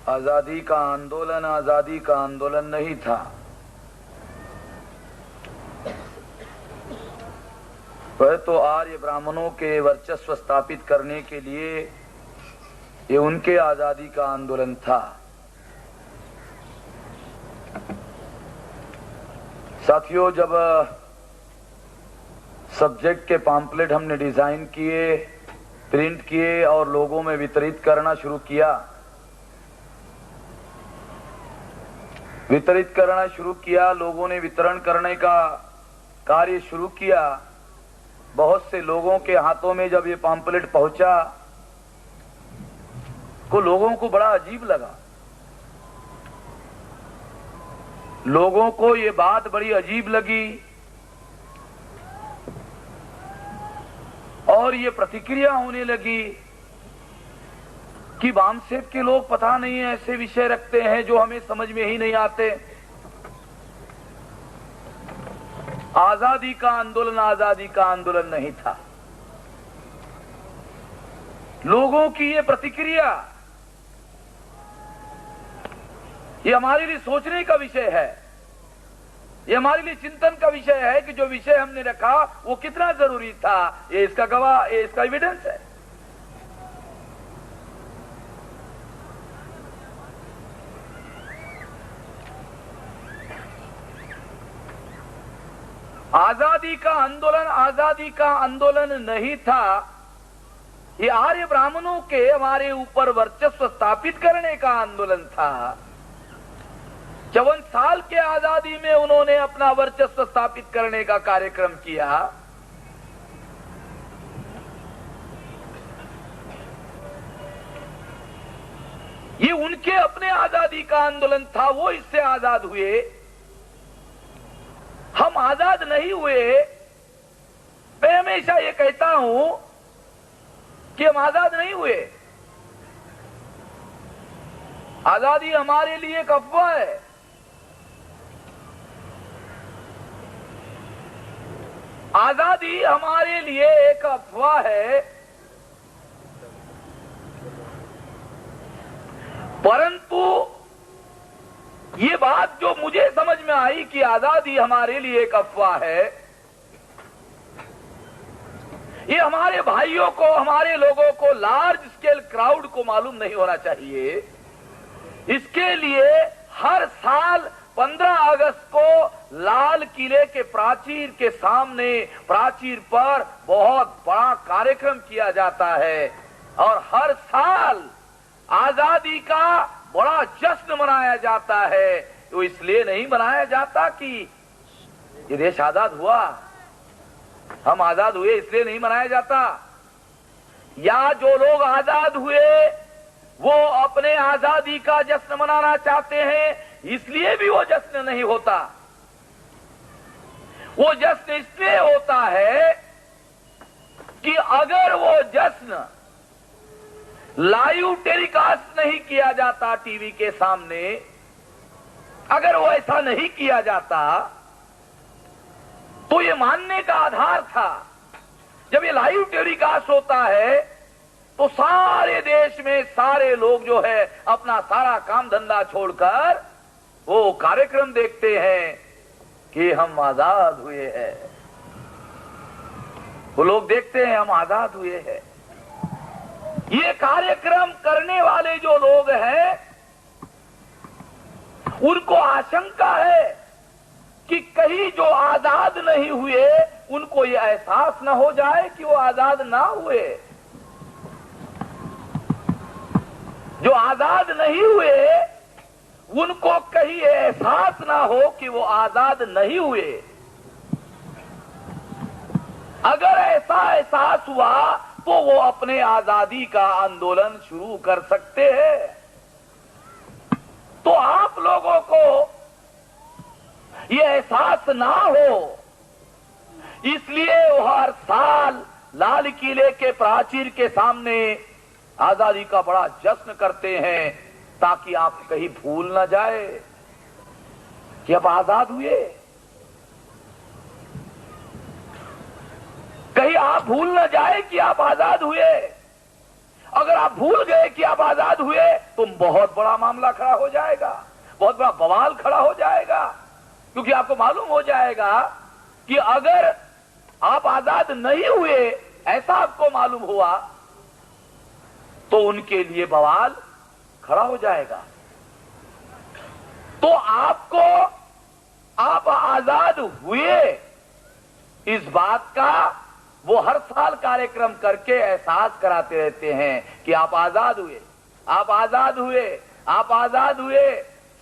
आजादी का आंदोलन नहीं था। वह तो आर्य ब्राह्मणों के वर्चस्व स्थापित करने के लिए ये उनके आजादी का आंदोलन था। साथियों, जब सब्जेक्ट के पैम्फलेट हमने डिजाइन किए, प्रिंट किए और लोगों में वितरित करना शुरू किया, लोगों ने वितरण करने का कार्य शुरू किया। बहुत से लोगों के हाथों में जब ये पैम्फलेट पहुंचा तो लोगों को बड़ा अजीब लगा। लोगों को ये बात बड़ी अजीब लगी और ये प्रतिक्रिया होने लगी कि वामसेप के लोग पता नहीं ऐसे विषय रखते हैं जो हमें समझ में ही नहीं आते। आजादी का आंदोलन नहीं था। लोगों की ये प्रतिक्रिया, ये हमारे लिए सोचने का विषय है, ये हमारे लिए चिंतन का विषय है कि जो विषय हमने रखा वो कितना जरूरी था। ये इसका गवाह, ये इसका एविडेंस है। आजादी का आंदोलन नहीं था। ये आर्य ब्राह्मणों के हमारे ऊपर वर्चस्व स्थापित करने का आंदोलन था। 54 साल के आजादी में उन्होंने अपना वर्चस्व स्थापित करने का कार्यक्रम किया। ये उनके अपने आजादी का आंदोलन था, वो इससे आजाद हुए। हम आजाद नहीं हुए। मैं हमेशा ये कहता हूं कि हम आजाद नहीं हुए। आजादी हमारे लिए एक अफवाह है। आजादी हमारे लिए एक अफवाह है, परंतु ये बात जो मुझे समझ में आई कि आजादी हमारे लिए एक अफवाह है, ये हमारे भाइयों को, हमारे लोगों को, लार्ज स्केल क्राउड को मालूम नहीं होना चाहिए। इसके लिए हर साल 15 अगस्त को लाल किले के प्राचीर के सामने, प्राचीर पर बहुत बड़ा कार्यक्रम किया जाता है और हर साल आजादी का बड़ा जश्न मनाया जाता है। तो इसलिए नहीं मनाया जाता कि ये देश आजाद हुआ, हम आजाद हुए, इसलिए नहीं मनाया जाता। या जो लोग आजाद हुए वो अपने आजादी का जश्न मनाना चाहते हैं, इसलिए भी वो जश्न नहीं होता। वो जश्न इसलिए होता है कि अगर वो जश्न लाइव टेलीकास्ट नहीं किया जाता टीवी के सामने, अगर वो ऐसा नहीं किया जाता तो ये मानने का आधार था। जब ये लाइव टेलीकास्ट होता है तो सारे देश में सारे लोग जो है अपना सारा काम धंधा छोड़कर वो कार्यक्रम देखते हैं कि हम आजाद हुए हैं। वो लोग देखते हैं हम आजाद हुए हैं। ये कार्यक्रम करने वाले जो लोग हैं उनको आशंका है कि कहीं जो आजाद नहीं हुए उनको ये एहसास न हो जाए कि वो आजाद ना हुए। जो आजाद नहीं हुए उनको कहीं एहसास ना हो कि वो आजाद नहीं हुए। अगर ऐसा एहसास हुआ तो वो अपने आजादी का आंदोलन शुरू कर सकते हैं। तो आप लोगों को ये एहसास ना हो, इसलिए वो हर साल लाल किले के प्राचीर के सामने आजादी का बड़ा जश्न करते हैं, ताकि आप कहीं भूल ना जाए कि अब आजाद हुए। कहीं आप भूल न जाए कि आप आजाद हुए। अगर आप भूल गए कि आप आजाद हुए तो बहुत बड़ा मामला खड़ा हो जाएगा, बहुत बड़ा बवाल खड़ा हो जाएगा। क्योंकि आपको मालूम हो जाएगा कि अगर आप आजाद नहीं हुए ऐसा आपको मालूम हुआ तो उनके लिए बवाल खड़ा हो जाएगा। तो आपको आप आजाद हुए इस बात का वो हर साल कार्यक्रम करके एहसास कराते रहते हैं कि आप आजाद हुए, आप आजाद हुए, आप आजाद हुए।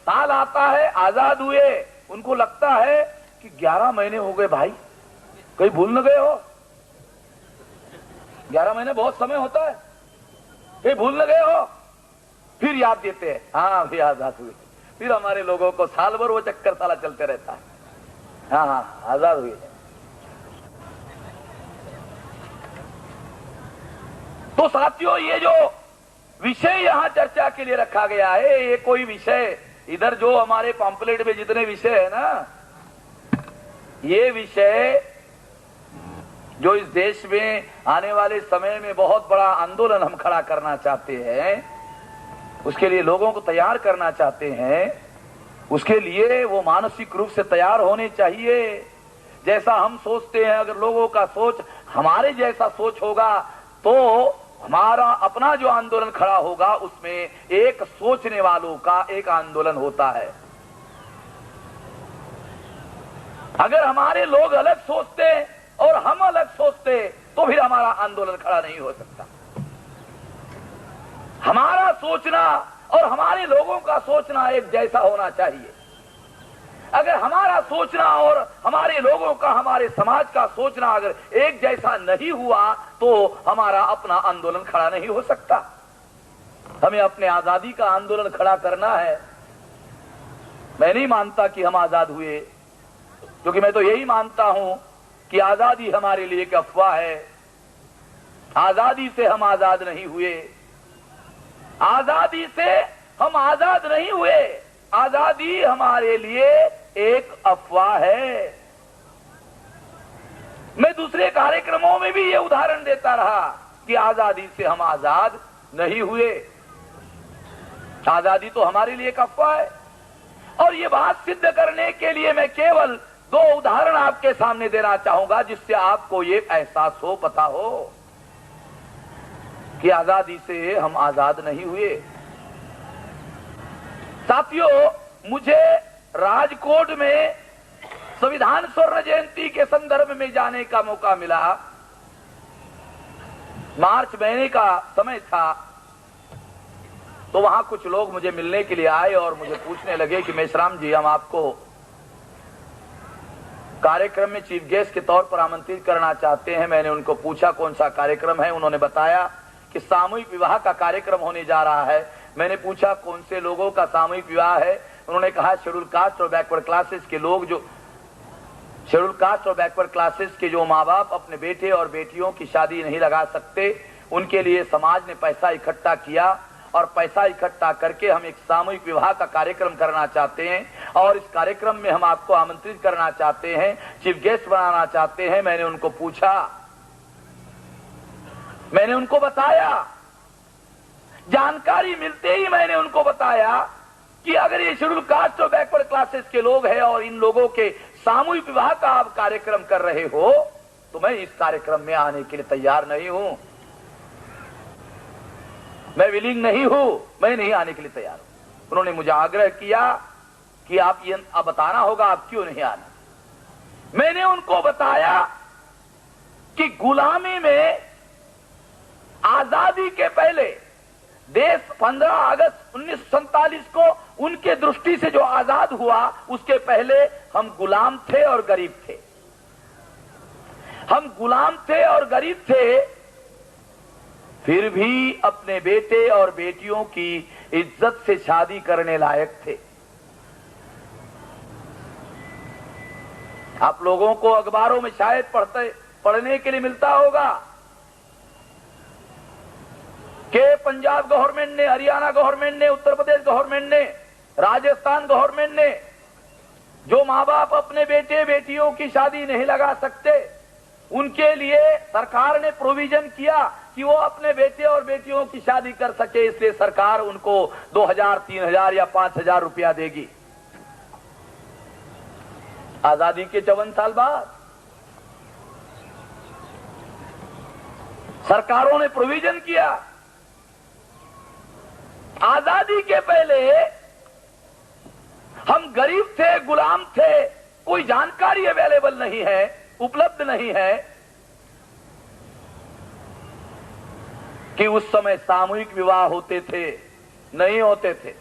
साल आता है आजाद हुए, उनको लगता है कि 11 महीने हो गए भाई, कहीं भूल न गए हो। 11 महीने बहुत समय होता है, कहीं भूल न गए हो। फिर याद देते हैं, हाँ भी आजाद हुए। फिर हमारे लोगों को साल भर वो चक्कर साला चलते रहता है, हाँ हाँ आजाद हुए। तो साथियों, ये जो विषय यहां चर्चा के लिए रखा गया है, ये कोई विषय इधर जो हमारे पॉम्पलेट में जितने विषय है ना, ये विषय जो इस देश में आने वाले समय में बहुत बड़ा आंदोलन हम खड़ा करना चाहते हैं, उसके लिए लोगों को तैयार करना चाहते हैं, उसके लिए वो मानसिक रूप से तैयार होने चाहिए। जैसा हम सोचते हैं, अगर लोगों का सोच हमारे जैसा सोच होगा तो हमारा अपना जो आंदोलन खड़ा होगा उसमें एक सोचने वालों का एक आंदोलन होता है। अगर हमारे लोग अलग सोचते और हम अलग सोचते तो फिर हमारा आंदोलन खड़ा नहीं हो सकता। हमारा सोचना और हमारे लोगों का सोचना एक जैसा होना चाहिए। अगर हमारा सोचना और हमारे लोगों का, हमारे समाज का सोचना अगर एक जैसा नहीं हुआ तो हमारा अपना आंदोलन खड़ा नहीं हो सकता। हमें अपने आजादी का आंदोलन खड़ा करना है। मैं नहीं मानता कि हम आजाद हुए, क्योंकि मैं तो यही मानता हूं कि आजादी हमारे लिए एक अफवाह है। आजादी से हम आजाद नहीं हुए, आजादी से हम आजाद नहीं हुए। आजादी हमारे लिए एक अफवाह है। मैं दूसरे कार्यक्रमों में भी ये उदाहरण देता रहा कि आजादी से हम आजाद नहीं हुए। आजादी तो हमारे लिए एक अफवाह है। और ये बात सिद्ध करने के लिए मैं केवल 2 उदाहरण आपके सामने देना चाहूंगा, जिससे आपको ये एहसास हो, पता हो कि आजादी से हम आजाद नहीं हुए। साथियों, मुझे राजकोट में संविधान स्वर्ण जयंती के संदर्भ में जाने का मौका मिला। मार्च महीने का समय था, तो वहां कुछ लोग मुझे मिलने के लिए आए और मुझे पूछने लगे कि मेश्राम जी, हम आपको कार्यक्रम में चीफ गेस्ट के तौर पर आमंत्रित करना चाहते हैं। मैंने उनको पूछा कौन सा कार्यक्रम है। उन्होंने बताया कि सामूहिक विवाह का कार्यक्रम होने जा रहा है। मैंने पूछा कौन से लोगों का सामूहिक विवाह है। उन्होंने कहा शेड्यूल कास्ट और बैकवर्ड क्लासेस के लोग, जो शेड्यूल कास्ट और बैकवर्ड क्लासेस के जो माँ बाप अपने बेटे और बेटियों की शादी नहीं लगा सकते, उनके लिए समाज ने पैसा इकट्ठा किया और पैसा इकट्ठा करके हम एक सामूहिक विवाह का कार्यक्रम करना चाहते हैं और इस कार्यक्रम में हम आपको आमंत्रित करना चाहते हैं, चीफ गेस्ट बनाना चाहते हैं। मैंने उनको पूछा, मैंने उनको बताया, जानकारी मिलते ही मैंने उनको बताया कि अगर ये शेड्यूल कास्ट और बैकवर्ड क्लासेस के लोग हैं और इन लोगों के सामूहिक विवाह का आप कार्यक्रम कर रहे हो तो मैं इस कार्यक्रम में आने के लिए तैयार नहीं हूं, मैं विलिंग नहीं हूं, मैं नहीं आने के लिए तैयार हूं। उन्होंने मुझे आग्रह किया कि आप ये बताना होगा आप क्यों नहीं आना। मैंने उनको बताया कि गुलामी में आजादी के पहले देश 15 अगस्त 1947 को उनके दृष्टि से जो आजाद हुआ, उसके पहले हम गुलाम थे और गरीब थे। हम गुलाम थे और गरीब थे, फिर भी अपने बेटे और बेटियों की इज्जत से शादी करने लायक थे। आप लोगों को अखबारों में शायद पढ़ने के लिए मिलता होगा कि पंजाब गवर्नमेंट ने, हरियाणा गवर्नमेंट ने, उत्तर प्रदेश गवर्नमेंट ने, राजस्थान गवर्नमेंट ने जो माँ बाप अपने बेटे बेटियों की शादी नहीं लगा सकते, उनके लिए सरकार ने प्रोविजन किया कि वो अपने बेटे और बेटियों की शादी कर सके, इसलिए सरकार उनको 2000, 3000 या 5000 रुपया देगी। आजादी के 54 साल बाद सरकारों ने प्रोविजन किया। आजादी के पहले हम गरीब थे, गुलाम थे, कोई जानकारी अवेलेबल नहीं है, उपलब्ध नहीं है कि उस समय सामूहिक विवाह होते थे, नहीं होते थे।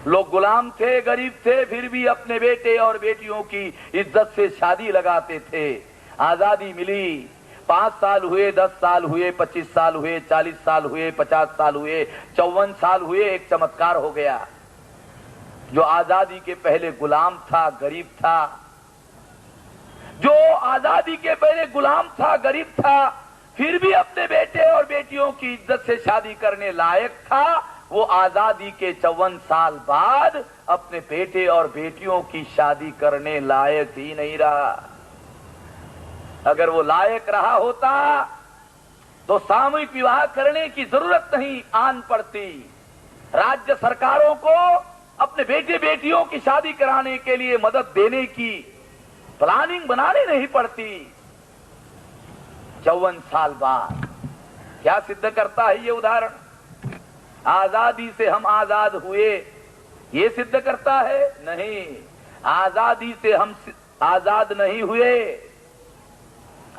लोग गुलाम थे, गरीब थे, फिर भी अपने बेटे और बेटियों की इज्जत से शादी लगाते थे। आजादी मिली, 5 साल हुए, 10 साल हुए, 25 साल हुए, 40 साल हुए, 50 साल हुए, 54 साल हुए। एक चमत्कार हो गया। जो आजादी के पहले गुलाम था, गरीब था, जो आजादी के पहले गुलाम था, गरीब था, फिर भी अपने बेटे और बेटियों की इज्जत से शादी करने लायक था, वो आजादी के 54 साल बाद अपने बेटे और बेटियों की शादी करने लायक ही नहीं रहा। अगर वो लायक रहा होता तो सामूहिक विवाह करने की जरूरत नहीं आन पड़ती। राज्य सरकारों को अपने बेटे बेटियों की शादी कराने के लिए मदद देने की प्लानिंग बनानी नहीं पड़ती। 54 साल बाद क्या सिद्ध करता है ये उदाहरण? आजादी से हम आजाद हुए, ये सिद्ध करता है? नहीं, आजादी से हम आजाद नहीं हुए।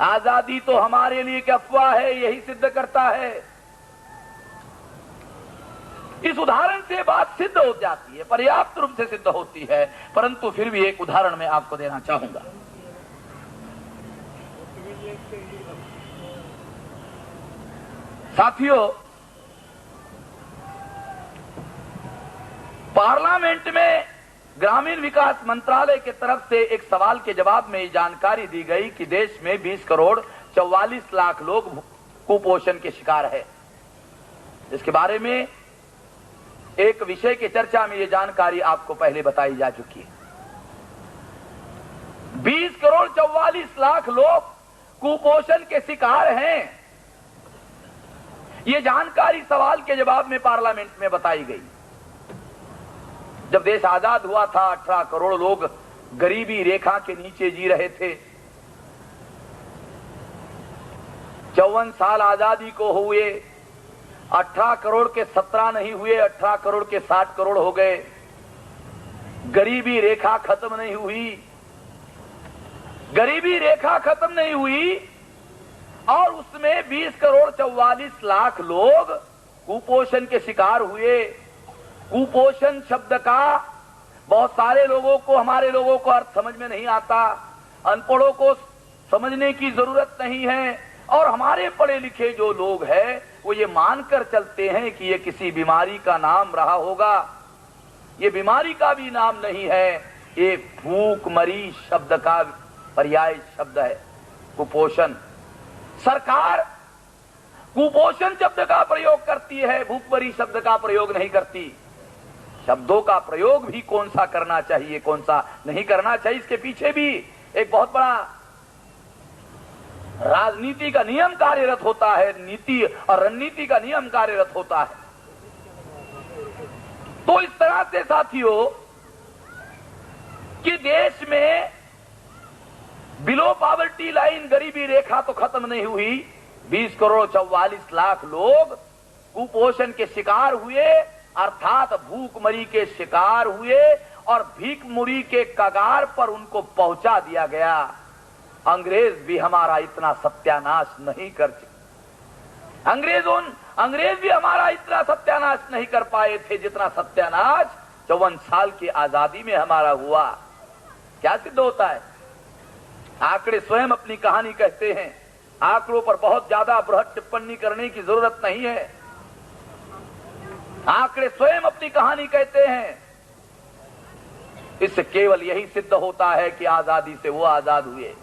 आजादी तो हमारे लिए एक अफवाह है, यही सिद्ध करता है। इस उदाहरण से बात सिद्ध हो जाती है, पर्याप्त रूप से सिद्ध होती है, परंतु फिर भी एक उदाहरण मैं आपको देना चाहूंगा। साथियों, पार्लियामेंट में ग्रामीण विकास मंत्रालय की तरफ से एक सवाल के जवाब में जानकारी दी गई कि देश में 20 करोड़ 44 लाख लोग कुपोषण के शिकार है। इसके बारे में एक विषय की चर्चा में ये जानकारी आपको पहले बताई जा चुकी है। 20 करोड़ 44 लाख लोग कुपोषण के शिकार हैं। ये जानकारी सवाल के जवाब में पार्लियामेंट में बताई गई। जब देश आजाद हुआ था, 18 करोड़ लोग गरीबी रेखा के नीचे जी रहे थे। 54 साल आजादी को हुए, 18 करोड़ के 17 नहीं हुए, 18 करोड़ के 60 करोड़ हो गए। गरीबी रेखा खत्म नहीं हुई, गरीबी रेखा खत्म नहीं हुई, और उसमें 20 करोड़ 44 लाख लोग कुपोषण के शिकार हुए। कुपोषण शब्द का बहुत सारे लोगों को, हमारे लोगों को अर्थ समझ में नहीं आता, अनपढ़ों को समझने की जरूरत नहीं है, और हमारे पढ़े लिखे जो लोग हैं वो ये मानकर चलते हैं कि ये किसी बीमारी का नाम रहा होगा। ये बीमारी का भी नाम नहीं है, ये भूखमरी शब्द का पर्याय शब्द है कुपोषण। सरकार कुपोषण शब्द का प्रयोग करती है, भूखमरी शब्द का प्रयोग नहीं करती। शब्दों का प्रयोग भी कौन सा करना चाहिए, कौन सा नहीं करना चाहिए, इसके पीछे भी एक बहुत बड़ा राजनीति का नियम कार्यरत होता है, नीति और रणनीति का नियम कार्यरत होता है। तो इस तरह से साथियों कि देश में बिलो पॉवर्टी लाइन, गरीबी रेखा तो खत्म नहीं हुई, 20 करोड़ 44 लाख लोग कुपोषण के शिकार हुए, अर्थात भूखमरी के शिकार हुए, और भीखमुरी के कगार पर उनको पहुंचा दिया गया। अंग्रेज भी हमारा इतना सत्यानाश नहीं कर सके। अंग्रेज भी हमारा इतना सत्यानाश नहीं कर पाए थे जितना सत्यानाश 54 साल की आजादी में हमारा हुआ। क्या सिद्ध होता है? आंकड़े स्वयं अपनी कहानी कहते हैं। आंकड़ों पर बहुत ज्यादा बृहद टिप्पणी करने की जरूरत नहीं है। आंकड़े स्वयं अपनी कहानी कहते हैं। इससे केवल यही सिद्ध होता है कि आजादी से वो आजाद हुए,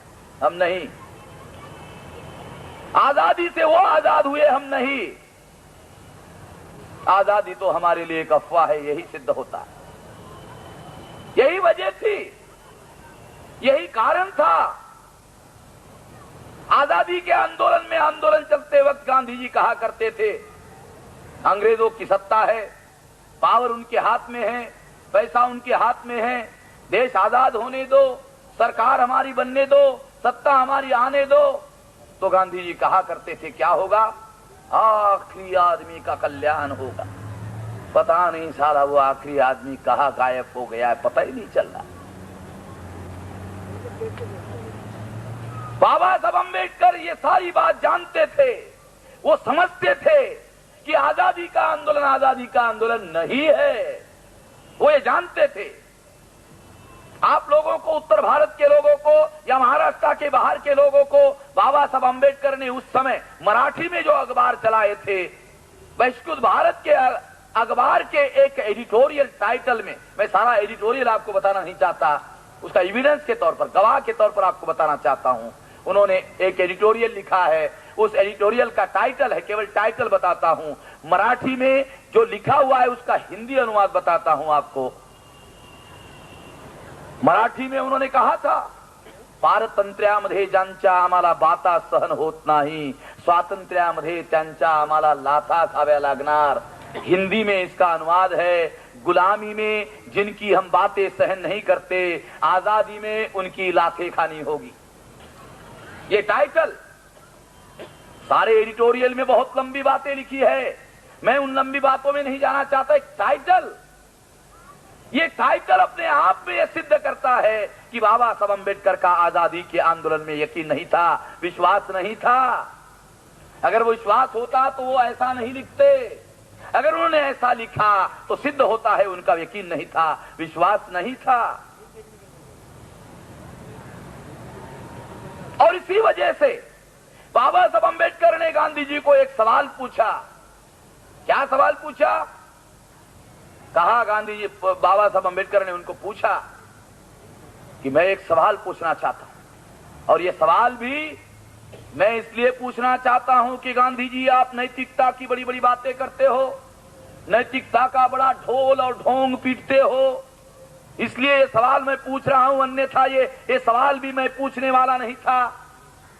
हम नहीं। आजादी से वो आजाद हुए, हम नहीं। आजादी तो हमारे लिए एक अफवाह है, यही सिद्ध होता है। यही वजह थी, यही कारण था। आजादी के आंदोलन चलते वक्त गांधी जी कहा करते थे, अंग्रेजों की सत्ता है, पावर उनके हाथ में है, पैसा उनके हाथ में है, देश आजाद होने दो, सरकार हमारी बनने दो, सत्ता हमारी आने दो। तो गांधी जी कहा करते थे क्या होगा? आखिरी आदमी का कल्याण होगा। पता नहीं साला वो आखिरी आदमी कहाँ गायब हो गया है, पता ही नहीं चल रहा। बाबा साहब अम्बेडकर ये सारी बात जानते थे, वो समझते थे कि आजादी का आंदोलन नहीं है, वो ये जानते थे। आप लोगों को, उत्तर भारत के लोगों को या महाराष्ट्र के बाहर के लोगों को, बाबा साहब अम्बेडकर ने उस समय मराठी में जो अखबार चलाए थे, वैश्विक भारत के अखबार के एक एडिटोरियल टाइटल में, मैं सारा एडिटोरियल आपको बताना नहीं चाहता, उसका एविडेंस के तौर पर, गवाह के तौर पर आपको बताना चाहता हूं। उन्होंने एक एडिटोरियल लिखा है, उस एडिटोरियल का टाइटल है, केवल टाइटल बताता हूं, मराठी में जो लिखा हुआ है उसका हिंदी अनुवाद बताता हूं आपको। मराठी में उन्होंने कहा था, पारतंत्र्यामध्ये ज्यांच्या आम्हाला बाता सहन होत नाही, स्वातंत्र्यामध्ये त्यांच्या आम्हाला लाथा खाव्या लागणार। हिंदी में इसका अनुवाद है, गुलामी में जिनकी हम बातें सहन नहीं करते, आजादी में उनकी लाठें खानी होगी। ये टाइटल, सारे एडिटोरियल में बहुत लंबी बातें लिखी है, मैं उन लंबी बातों में नहीं जाना चाहता। एक टाइटल, ये टाइटल अपने आप में यह सिद्ध करता है कि बाबा साहब अम्बेडकर का आजादी के आंदोलन में यकीन नहीं था, विश्वास नहीं था। अगर वो विश्वास होता तो वो ऐसा नहीं लिखते। अगर उन्होंने ऐसा लिखा तो सिद्ध होता है उनका यकीन नहीं था, विश्वास नहीं था। और इसी वजह से बाबा साहब अम्बेडकर ने गांधी जी को एक सवाल पूछा। क्या सवाल पूछा? कहा गांधी जी, बाबा साहब अम्बेडकर ने उनको पूछा कि मैं एक सवाल पूछना चाहता हूं, और ये सवाल भी मैं इसलिए पूछना चाहता हूं कि गांधी जी, आप नैतिकता की बड़ी बड़ी बातें करते हो, नैतिकता का बड़ा ढोल और ढोंग पीटते हो, इसलिए ये सवाल मैं पूछ रहा हूं, अन्यथा ये सवाल भी मैं पूछने वाला नहीं था।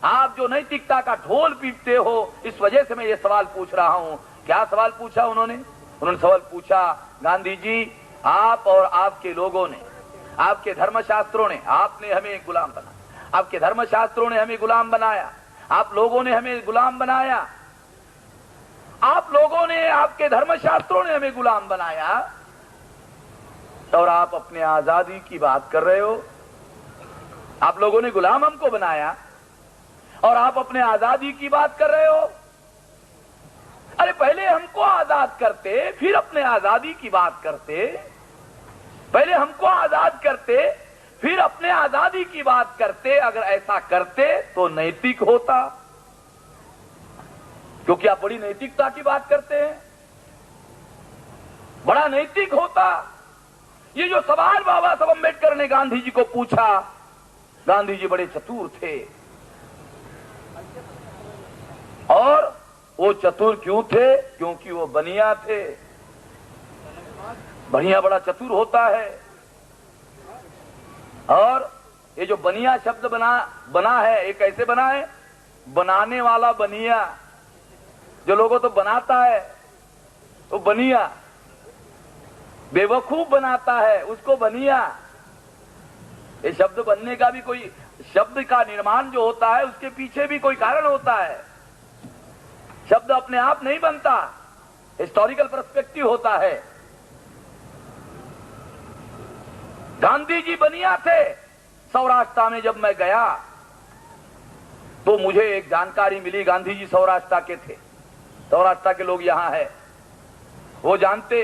आप जो नैतिकता का ढोल पीटते हो, इस वजह से मैं ये सवाल पूछ रहा हूं। क्या सवाल पूछा उन्होंने? उन्होंने सवाल पूछा, गांधी जी, आप और आपके लोगों ने, आपके धर्मशास्त्रों ने, आपने हमें गुलाम बनाया, आपके धर्मशास्त्रों ने हमें गुलाम बनाया, आप लोगों ने हमें गुलाम बनाया, आप लोगों ने, आपके धर्मशास्त्रों ने हमें गुलाम बनाया, और आप अपने आजादी की बात कर रहे हो। आप लोगों ने गुलाम हमको बनाया और आप अपने आजादी की बात कर रहे हो। अरे पहले हमको आजाद करते, फिर अपने आजादी की बात करते। पहले हमको आजाद करते, फिर अपने आजादी की बात करते। अगर ऐसा करते तो नैतिक होता, क्योंकि आप बड़ी नैतिकता की बात करते हैं, बड़ा नैतिक होता। ये जो सवाल बाबा साहब अम्बेडकर ने गांधी जी को पूछा, गांधी जी बड़े चतुर थे। और वो चतुर क्यों थे? क्योंकि वो बनिया थे। बनिया बड़ा चतुर होता है। और ये जो बनिया शब्द बना है, ये कैसे बना है? बनाने वाला बनिया, जो लोगों तो बनाता है वो बनिया, बेवकूफ बनाता है उसको बनिया। ये शब्द बनने का भी कोई, शब्द का निर्माण जो होता है उसके पीछे भी कोई कारण होता है। शब्द अपने आप नहीं बनता, हिस्टोरिकल पर्सपेक्टिव होता है। गांधी जी बनिया थे। सौराष्ट्र में जब मैं गया तो मुझे एक जानकारी मिली, गांधी जी सौराष्ट्र के थे। सौराष्ट्र के लोग यहां है, वो जानते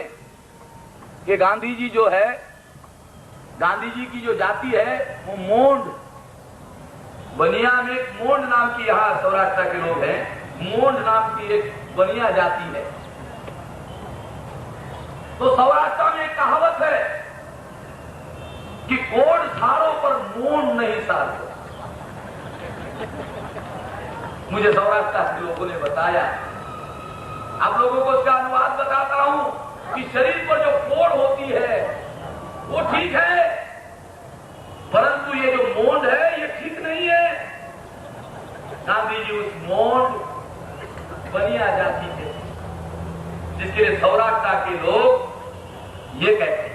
कि गांधी जी जो है, गांधी जी की जो जाति है वो मोंड, बनिया में एक मोंड नाम की, यहां सौराष्ट्र के लोग हैं, मोंड नाम की एक बनिया जाति है। तो सौराष्ट्र में एक कहावत है कि कोड सारों पर मोंड नहीं सारते। मुझे सौराष्ट्र के लोगों ने बताया। आप लोगों को इसका अनुवाद बताता हूं कि शरीर पर जो कोड़ होती है वो ठीक है, परंतु ये जो मोंड है ये ठीक नहीं है। ये कहते हैं।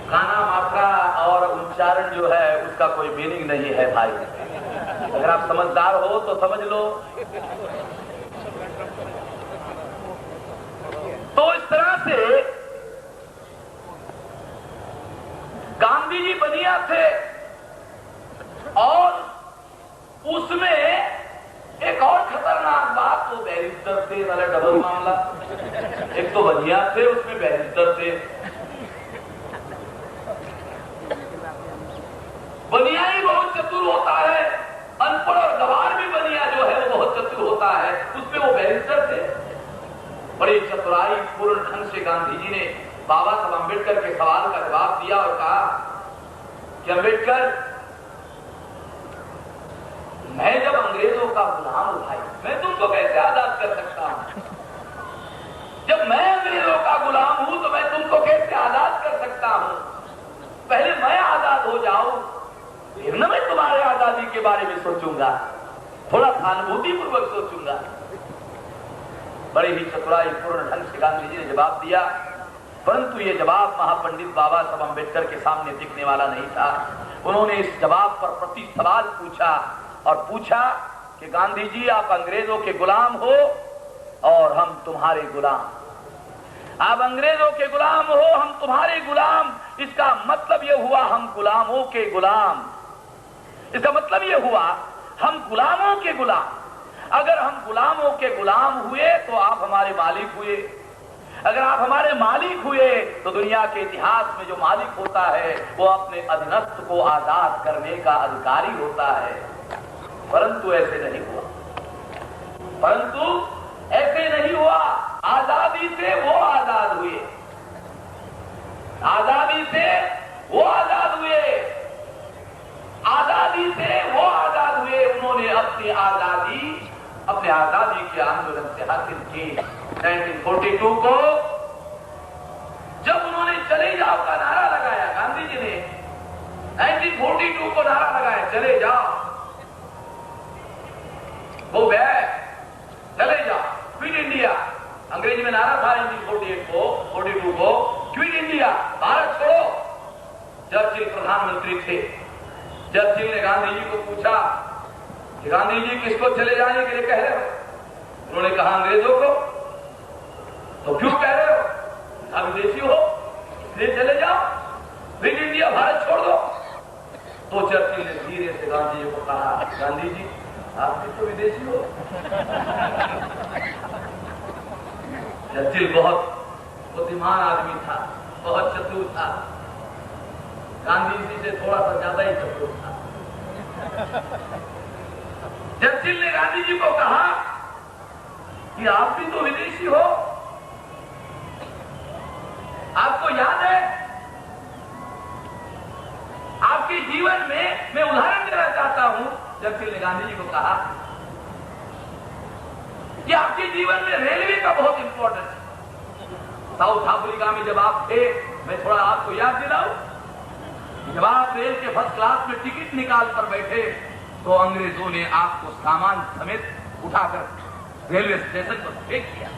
खाना मात्रा और उच्चारण जो है उसका कोई मीनिंग नहीं है भाई। अगर आप समझदार हो तो समझ लो। तो इस तरह से गांधी जी बनिया थे और उसमें एक और खतरनाक बात, तो बैरिस्टर थे, वाला डबल मामला। एक तो बनिया थे, उसमें बैरिस्टर थे। बनिया ही बहुत चतुर होता है, अनपढ़ और गवार भी बनिया जो है वो बहुत चतुर होता है, उसमें वो बैरिस्टर थे। बड़ी चतुराई पूर्ण ढंग से गांधी जी ने बाबा साहब अम्बेडकर के सवाल का जवाब दिया और कहा कि अम्बेडकर, मैं जब अंग्रेजों का गुलाम हूं भाई, मैं तुमको कैसे आजाद कर सकता हूं? जब मैं अंग्रेजों का गुलाम हूं तो मैं तुमको कैसे आजाद कर सकता हूं? पहले मैं आजाद हो जाऊं, फिर न मैं तुम्हारे आजादी के बारे में सोचूंगा, थोड़ा सहानुभूति पूर्वक सोचूंगा। बड़े ही चतुराई पूर्ण ढंग से गांधी जी ने जवाब दिया, परंतु ये जवाब महापंडित बाबा साहब अम्बेडकर के सामने दिखने वाला नहीं था। उन्होंने इस जवाब पर प्रति सवाल पूछा और पूछा कि गांधी जी, आप अंग्रेजों के गुलाम हो और हम तुम्हारे गुलाम। आप अंग्रेजों के गुलाम हो, हम तुम्हारे गुलाम। इसका मतलब यह हुआ हम गुलामों के गुलाम। इसका मतलब यह हुआ हम गुलामों के गुलाम। अगर हम गुलामों के गुलाम हुए तो आप हमारे मालिक हुए। अगर आप हमारे मालिक हुए तो दुनिया के इतिहास में जो मालिक होता है वो अपने अधीनस्थ को आजाद करने का अधिकारी होता है। परंतु ऐसे नहीं हुआ, परंतु ऐसे नहीं हुआ। आजादी से वो आजाद हुए, आजादी से वो आजाद हुए, आजादी से वो आजाद हुए। उन्होंने अपनी आजादी अपने आजादी के आंदोलन से हासिल की। 1942 को जब उन्होंने चले जाओ का नारा लगाया, गांधी जी ने 1942 को नारा लगाया, चले जाओ, गो बैक, चले जाओ, क्विट इंडिया। अंग्रेजी में नारा था 1942 को, क्विट इंडिया, भारत छोड़ो। चर्चिल प्रधानमंत्री थे। चर्चिल ने गांधी जी को पूछा कि गांधी जी किसको चले जाने के लिए कह रहे हो? उन्होंने कहा अंग्रेजों को। तो क्यों कह रहे हो? आप विदेशी हो इसलिए चले जाओ, क्विट इंडिया, भारत छोड़ दो। तो चर्चिल ने धीरे से गांधी जी को कहा, गांधी जी आप भी तो विदेशी हो। चर्चिल बहुत बुद्धिमान आदमी था, बहुत चतुर था, गांधी जी से थोड़ा सा ज्यादा ही चतुर था। चर्चिल ने गांधी जी को कहा कि आप भी तो विदेशी हो। आपको याद है आपके जीवन में, मैं उदाहरण देना चाहता हूं, चर्चिल ने गांधी जी को कहा कि आपके जीवन में रेलवे का बहुत इंपॉर्टेंस है। साउथ अफ्रीका में जब आप थे, मैं थोड़ा आपको याद दिलाऊं, जब आप रेल के फर्स्ट क्लास में टिकट निकाल कर बैठे तो अंग्रेजों ने आपको सामान समेत उठाकर रेलवे स्टेशन पर फेंक दिया।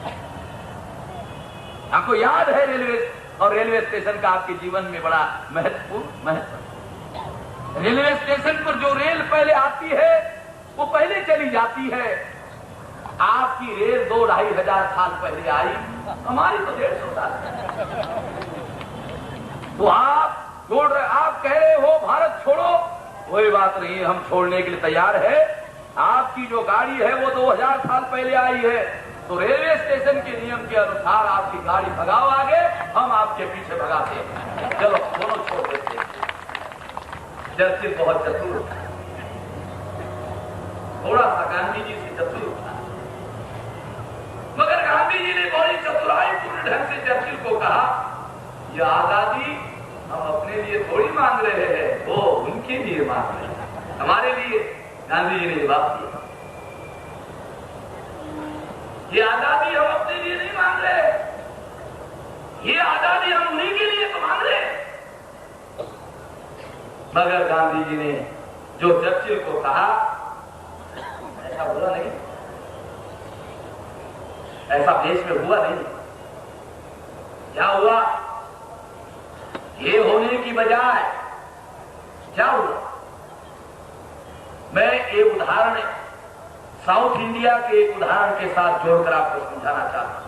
आपको याद है रेलवे और रेलवे स्टेशन का आपके जीवन में बड़ा महत्वपूर्ण महत्व। रेलवे स्टेशन पर जो रेल पहले आती है वो पहले चली जाती है। आपकी रेल 2-2.5 हजार साल पहले आई, हमारी तो 150 साल। तो आप छोड़ रहे, आप कह रहे हो भारत छोड़ो, कोई बात नहीं, हम छोड़ने के लिए तैयार है। आपकी जो गाड़ी है वो 2000 साल पहले आई है, तो रेलवे स्टेशन के नियम के अनुसार आपकी गाड़ी भगाओ आगे, हम आपके पीछे भगाते हैं। चलो दोनों छोड़ देते हैं। चर्चिल बहुत चतुर था, थोड़ा सा गांधी जी से चतुर था, मगर गांधी जी ने बड़ी चतुराई पूर्ण ढंग से चर्चिल को कहा, यह आजादी हम अपने लिए थोड़ी मांग रहे हैं, वो उनके लिए मांग रहे हैं, हमारे लिए। गांधी जी ने जवाब दिया, ये आजादी हम अपने लिए नहीं मांग रहे, ये आजादी हम उन्हीं के लिए तो मांग रहे। मगर गांधी जी ने जो चर्चिल को कहा, ऐसा बोला नहीं, ऐसा देश में हुआ नहीं। क्या हुआ? ये होने की बजाय क्या हुआ? मैं एक उदाहरण साउथ इंडिया के एक उदाहरण के साथ जोड़कर आपको समझाना चाहता हूं।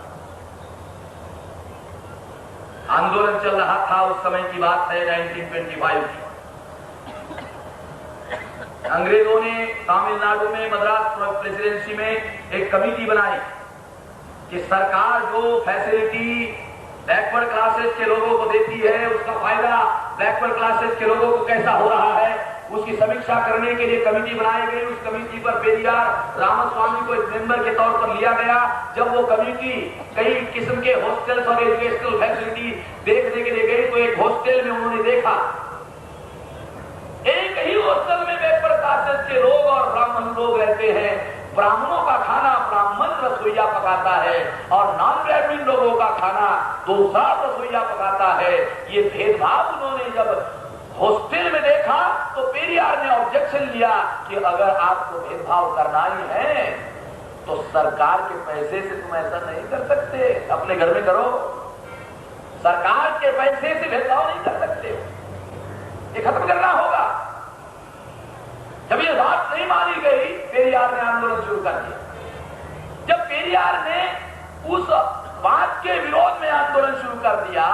आंदोलन चल रहा था, उस समय की बात है 1925 की। अंग्रेजों ने तमिलनाडु में मद्रास प्रेसिडेंसी में एक कमेटी बनाई कि सरकार जो फैसिलिटी बैकवर्ड क्लासेस के लोगों को देती है, उसका फायदा बैकवर्ड क्लासेस के लोगों को कैसा हो रहा है, उसकी समीक्षा करने के लिए कमेटी बनाई गई। उस कमेटी पर पेरियार रामास्वामी को एक मेंबर के तौर पर लिया गया। जब वो कमेटी कई किस्म के हॉस्टल्स और एजुकेशनल फैसिलिटी देखने के लिए गई तो एक हॉस्टल में उन्होंने देखा, एक ही हॉस्टल में बैकवर्ड क्लासेस के लोग और ब्राह्मण लोग रहते हैं। ब्राह्मणों का खाना ब्राह्मण रसोईया पकाता है और नॉन ब्राह्मण लोगों का खाना दूसरा रसोईया पकाता है। ये भेदभाव उन्होंने जब हॉस्टल में देखा तो पेरियार ने ऑब्जेक्शन लिया कि अगर आपको भेदभाव करना ही है तो सरकार के पैसे से तुम ऐसा नहीं कर सकते, अपने घर में करो। सरकार के पैसे से भेदभाव नहीं कर सकते, ये खत्म करना होगा। जब ये बात नहीं मानी गई, पेरियार ने आंदोलन शुरू कर दिया। जब पेरियार ने उस बात के विरोध में आंदोलन शुरू कर दिया,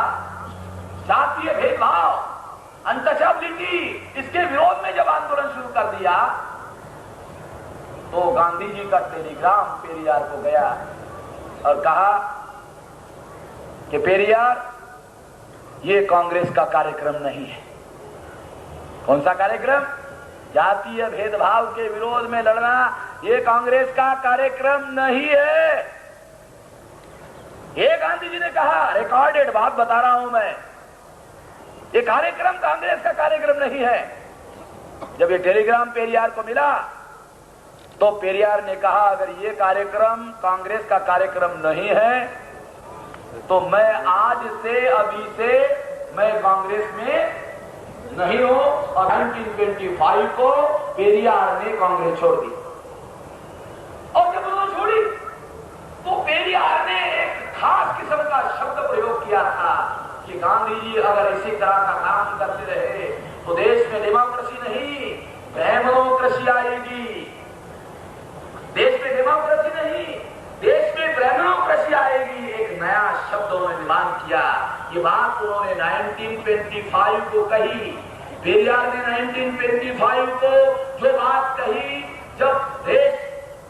जातीय भेदभाव, अनटचेबिलिटी, इसके विरोध में जब आंदोलन शुरू कर दिया तो गांधी जी का टेलीग्राम पेरियार को गया और कहा कि पेरियार, ये कांग्रेस का कार्यक्रम नहीं है। कौन सा कार्यक्रम? जातीय भेदभाव के विरोध में लड़ना, ये कांग्रेस का कार्यक्रम नहीं है। ये गांधी जी ने कहा, रिकॉर्डेड बात बता रहा हूं मैं, ये कार्यक्रम कांग्रेस का कार्यक्रम नहीं है। जब ये टेलीग्राम पेरियार को मिला तो पेरियार ने कहा, अगर ये कार्यक्रम कांग्रेस का कार्यक्रम नहीं है तो मैं आज से, अभी से मैं कांग्रेस में नहीं हूं। और 1925 को पेरियार ने कांग्रेस छोड़ दी। और जब उन्होंने छोड़ी तो पेरियार ने एक खास किस्म का शब्द प्रयोग किया था कि गांधी जी अगर इसी तरह का काम करते रहे तो देश में डेमोक्रेसी नहीं, ब्राह्मणोक्रेसी आएगी। देश में डेमोक्रेसी नहीं, देश में ब्राह्मणोक्रेसी आएगी। एक नया शब्द उन्होंने निर्माण किया। ये बात उन्होंने 1925 को कही। पेरियार ने 1925 को जो बात कही, जब देश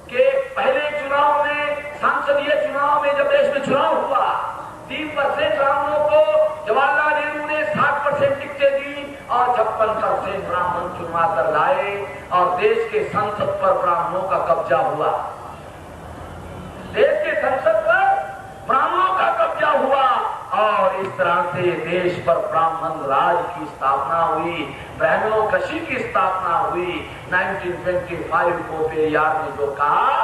के पहले चुनाव में, संसदीय चुनाव में जब देश में चुनाव हुआ, 3% ब्राह्मणों को जवाहरलाल नेहरू ने 60% टिकटें दी और 56% ब्राह्मण चुनवा कर लाए और देश के संसद पर ब्राह्मणों का कब्जा हुआ। देश के संसद पर ब्राह्मणों का कब्जा हुआ और इस तरह से देश पर ब्राह्मण राज की स्थापना हुई, ब्राह्मणोक्रेसी की स्थापना हुई। 1925 को पेरियार ने जो कहा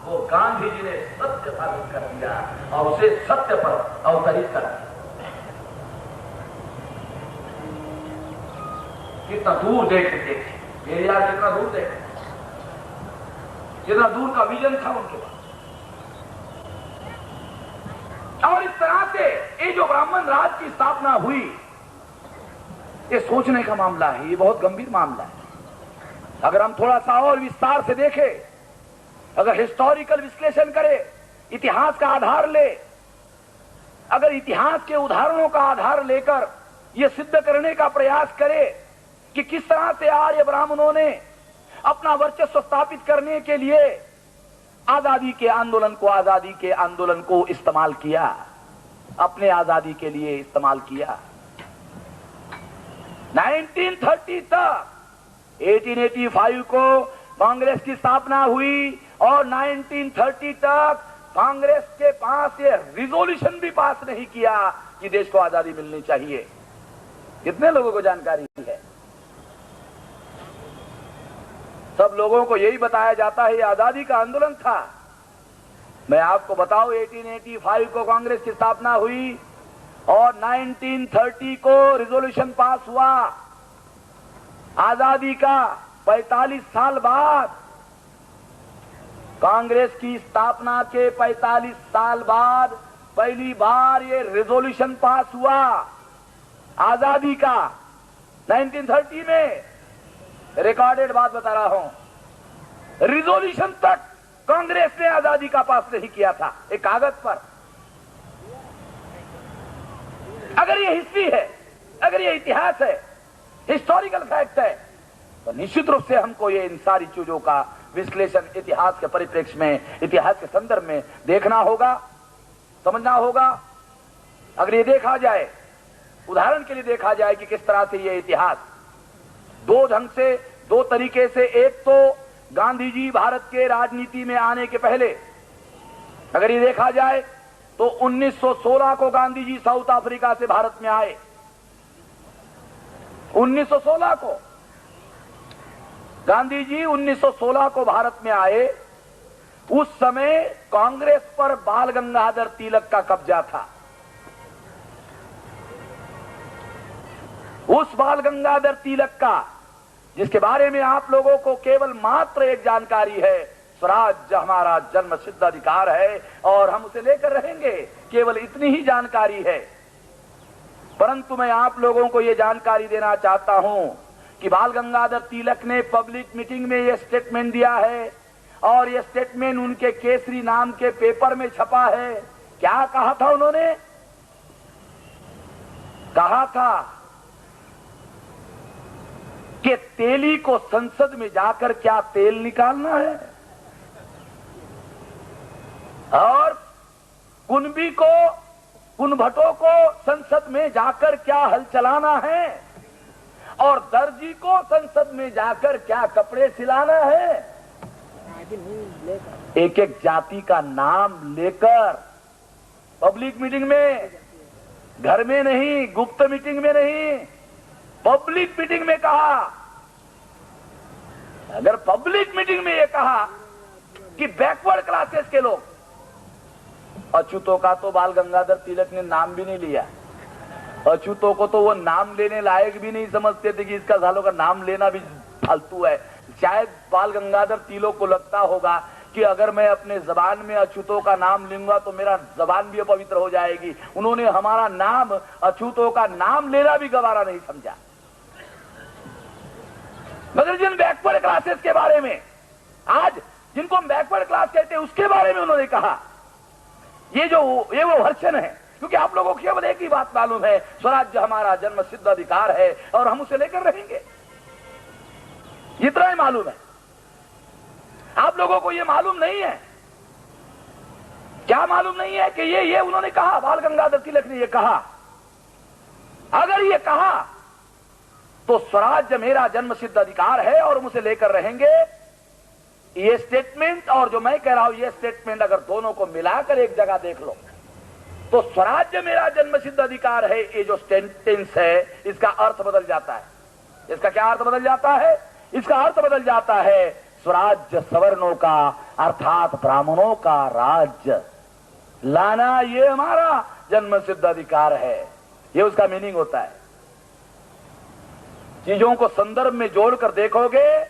वो गांधी जी ने सत्य साबित कर दिया और उसे सत्य पर अवतरित कर दिया। कितना दूर देखते थे पेरियार, कितना दूर देखते, कितना दूर का विजन था उनके पास। और इस तरह से ये जो ब्राह्मण राज की स्थापना हुई, ये सोचने का मामला है, ये बहुत गंभीर मामला है। अगर हम थोड़ा सा और विस्तार से देखें, अगर हिस्टोरिकल विश्लेषण करें, इतिहास का आधार ले, अगर इतिहास के उदाहरणों का आधार लेकर यह सिद्ध करने का प्रयास करे कि किस तरह से आर्य ब्राह्मणों ने अपना वर्चस्व स्थापित करने के लिए आजादी के आंदोलन को इस्तेमाल किया, अपने आजादी के लिए इस्तेमाल किया। 1930 तक, 1885 को कांग्रेस की स्थापना हुई और 1930 तक कांग्रेस के पास ये रिजोल्यूशन भी पास नहीं किया कि देश को आजादी मिलनी चाहिए। कितने लोगों को जानकारी है? सब लोगों को यही बताया जाता है ये आजादी का आंदोलन था। मैं आपको बताऊं, 1885 को कांग्रेस की स्थापना हुई और 1930 को रिजोल्यूशन पास हुआ। आजादी का 45 साल बाद कांग्रेस की स्थापना के 45 साल बाद पहली बार ये रेजोल्यूशन पास हुआ आजादी का 1930 में। रिकॉर्डेड बात बता रहा हूं, रिजोल्यूशन तक कांग्रेस ने आजादी का पास नहीं किया था एक कागज पर। अगर ये हिस्ट्री है, अगर ये इतिहास है, हिस्टोरिकल फैक्ट है, तो निश्चित रूप से हमको ये इन सारी चीजों का विश्लेषण इतिहास के परिप्रेक्ष्य में, इतिहास के संदर्भ में देखना होगा, समझना होगा। अगर ये देखा जाए, उदाहरण के लिए देखा जाए कि किस तरह से ये इतिहास दो ढंग से, दो तरीके से, एक तो गांधी जी भारत के राजनीति में आने के पहले अगर ये देखा जाए तो 1916 को गांधी जी साउथ अफ्रीका से भारत में आए। 1916 को गांधी जी 1916 को भारत में आए। उस समय कांग्रेस पर बाल गंगाधर तिलक का कब्जा था। उस बाल गंगाधर तिलक का, जिसके बारे में आप लोगों को केवल मात्र एक जानकारी है, स्वराज हमारा जन्म सिद्ध अधिकार है और हम उसे लेकर रहेंगे, केवल इतनी ही जानकारी है। परंतु मैं आप लोगों को यह जानकारी देना चाहता हूं कि बाल गंगाधर तिलक ने पब्लिक मीटिंग में यह स्टेटमेंट दिया है और यह स्टेटमेंट उनके केसरी नाम के पेपर में छपा है। क्या कहा था उन्होंने? कहा था कि तेली को संसद में जाकर क्या तेल निकालना है और कुनबी को, कुनभटों को संसद में जाकर क्या हल चलाना है और दर्जी को संसद में जाकर क्या कपड़े सिलाना है। एक एक जाति का नाम लेकर पब्लिक मीटिंग में, घर में नहीं, गुप्त मीटिंग में नहीं, पब्लिक मीटिंग में कहा। अगर पब्लिक मीटिंग में यह कहा कि बैकवर्ड क्लासेस के लोग, अछूतों का तो बाल गंगाधर तिलक ने नाम भी नहीं लिया। अछूतों को तो वो नाम लेने लायक भी नहीं समझते थे कि इसका सालों का नाम लेना भी फालतू है। शायद बाल गंगाधर तिलक को लगता होगा कि अगर मैं अपने जबान में अछूतों का नाम लूंगा तो मेरा जबान भी अपवित्र हो जाएगी। उन्होंने हमारा नाम, अछूतों का नाम लेना भी गवारा नहीं समझा। मगर जिन बैकवर्ड क्लासेस के बारे में, आज जिनको हम बैकवर्ड क्लास कहते हैं, उसके बारे में उन्होंने कहा ये वो वर्षन है। क्योंकि आप लोगों को केवल एक ही बात मालूम है, स्वराज्य हमारा जन्म सिद्ध अधिकार है और हम उसे लेकर रहेंगे, इतना ही मालूम है। आप लोगों को यह मालूम नहीं है। क्या मालूम नहीं है कि ये उन्होंने कहा, बाल गंगाधर तिलक ने यह कहा। अगर ये कहा तो स्वराज्य मेरा जन्म सिद्ध अधिकार है और हम उसे लेकर रहेंगे, ये स्टेटमेंट और जो मैं कह रहा हूं ये स्टेटमेंट अगर दोनों को मिलाकर एक जगह देख लो तो स्वराज्य मेरा जन्म सिद्ध अधिकार है, ये जो सेंटेंस है इसका अर्थ बदल जाता है। इसका क्या अर्थ बदल जाता है? इसका अर्थ बदल जाता है स्वराज्य सवर्णों का अर्थात ब्राह्मणों का राज्य लाना, ये हमारा जन्म सिद्ध अधिकार है। ये उसका मीनिंग होता है। चीजों को संदर्भ में जोड़कर देखोगे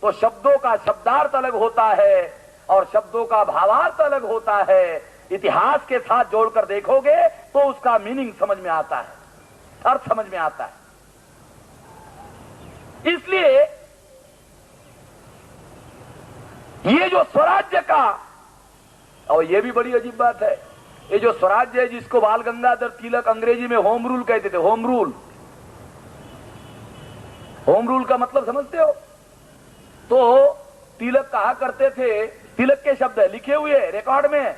तो शब्दों का शब्दार्थ अलग होता है और शब्दों का भावार्थ अलग होता है। इतिहास के साथ जोड़कर देखोगे तो उसका मीनिंग समझ में आता है, अर्थ समझ में आता है। इसलिए ये जो स्वराज्य का, और ये भी बड़ी अजीब बात है, ये जो स्वराज्य है जिसको बाल गंगाधर तिलक अंग्रेजी में होम रूल कहते थे, होम रूल। होम रूल का मतलब समझते हो? तो तिलक कहा करते थे, तिलक के शब्द है, लिखे हुए रिकॉर्ड में,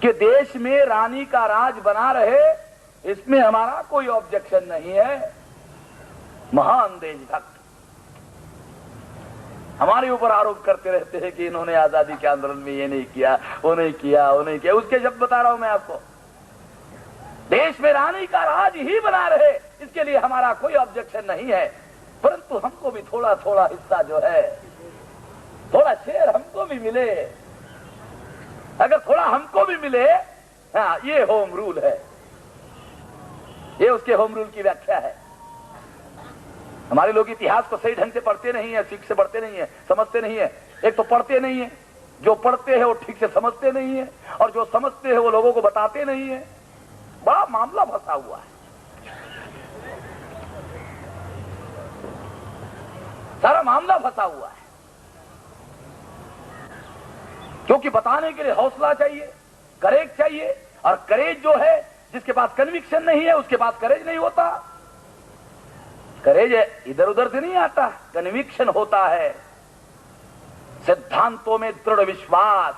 कि देश में रानी का राज बना रहे, इसमें हमारा कोई ऑब्जेक्शन नहीं है। महान देशभक्त हमारे ऊपर आरोप करते रहते हैं कि इन्होंने आजादी के आंदोलन में ये नहीं किया, वो नहीं किया, वो नहीं किया। उसके शब्द बता रहा हूं मैं आपको। देश में रानी का राज ही बना रहे, इसके लिए हमारा कोई ऑब्जेक्शन नहीं है, परंतु हमको भी थोड़ा थोड़ा हिस्सा जो है, थोड़ा शेयर हमको भी मिले। अगर थोड़ा हमको भी मिले, हाँ, ये होम रूल है। ये उसके होम रूल की व्याख्या है। हमारे लोग इतिहास को सही ढंग से पढ़ते नहीं है, सीख से पढ़ते नहीं है, समझते नहीं है। एक तो पढ़ते नहीं है, जो पढ़ते हैं वो ठीक से समझते नहीं है, और जो समझते हैं वो लोगों को बताते नहीं है। बड़ा मामला फंसा हुआ है, सारा मामला फंसा हुआ है। क्योंकि बताने के लिए हौसला चाहिए, करेज चाहिए, और करेज जो है, जिसके पास कन्विक्शन नहीं है उसके पास करेज नहीं होता। करेज इधर उधर से नहीं आता, कन्विक्शन होता है, सिद्धांतों में दृढ़ विश्वास,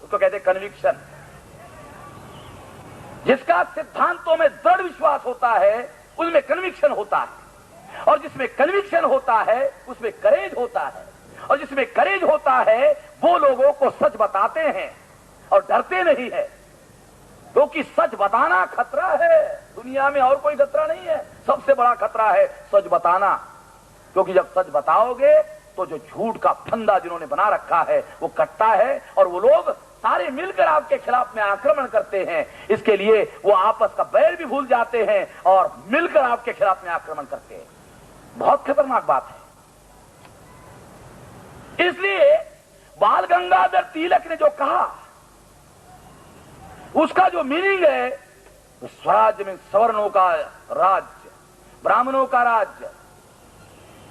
उसको कहते कन्विक्शन। जिसका सिद्धांतों में दृढ़ विश्वास होता है उसमें कन्विक्शन होता है, और जिसमें कन्विक्शन होता है उसमें करेज होता है, और जिसमें करेज होता है वो लोगों को सच बताते हैं और डरते नहीं है। क्योंकि सच बताना खतरा है, दुनिया में और कोई खतरा नहीं है, सबसे बड़ा खतरा है सच बताना। क्योंकि जब सच बताओगे तो जो झूठ का फंदा जिन्होंने बना रखा है वो कटता है, और वो लोग सारे मिलकर आपके खिलाफ में आक्रमण करते हैं। इसके लिए वो आपस का बैर भी भूल जाते हैं और मिलकर आपके खिलाफ में आक्रमण करते हैं। बहुत खतरनाक बात है। इसलिए बाल गंगाधर तिलक ने जो कहा उसका जो मीनिंग है, तो स्वराज्य में सवर्णों का राज्य, ब्राह्मणों का राज्य,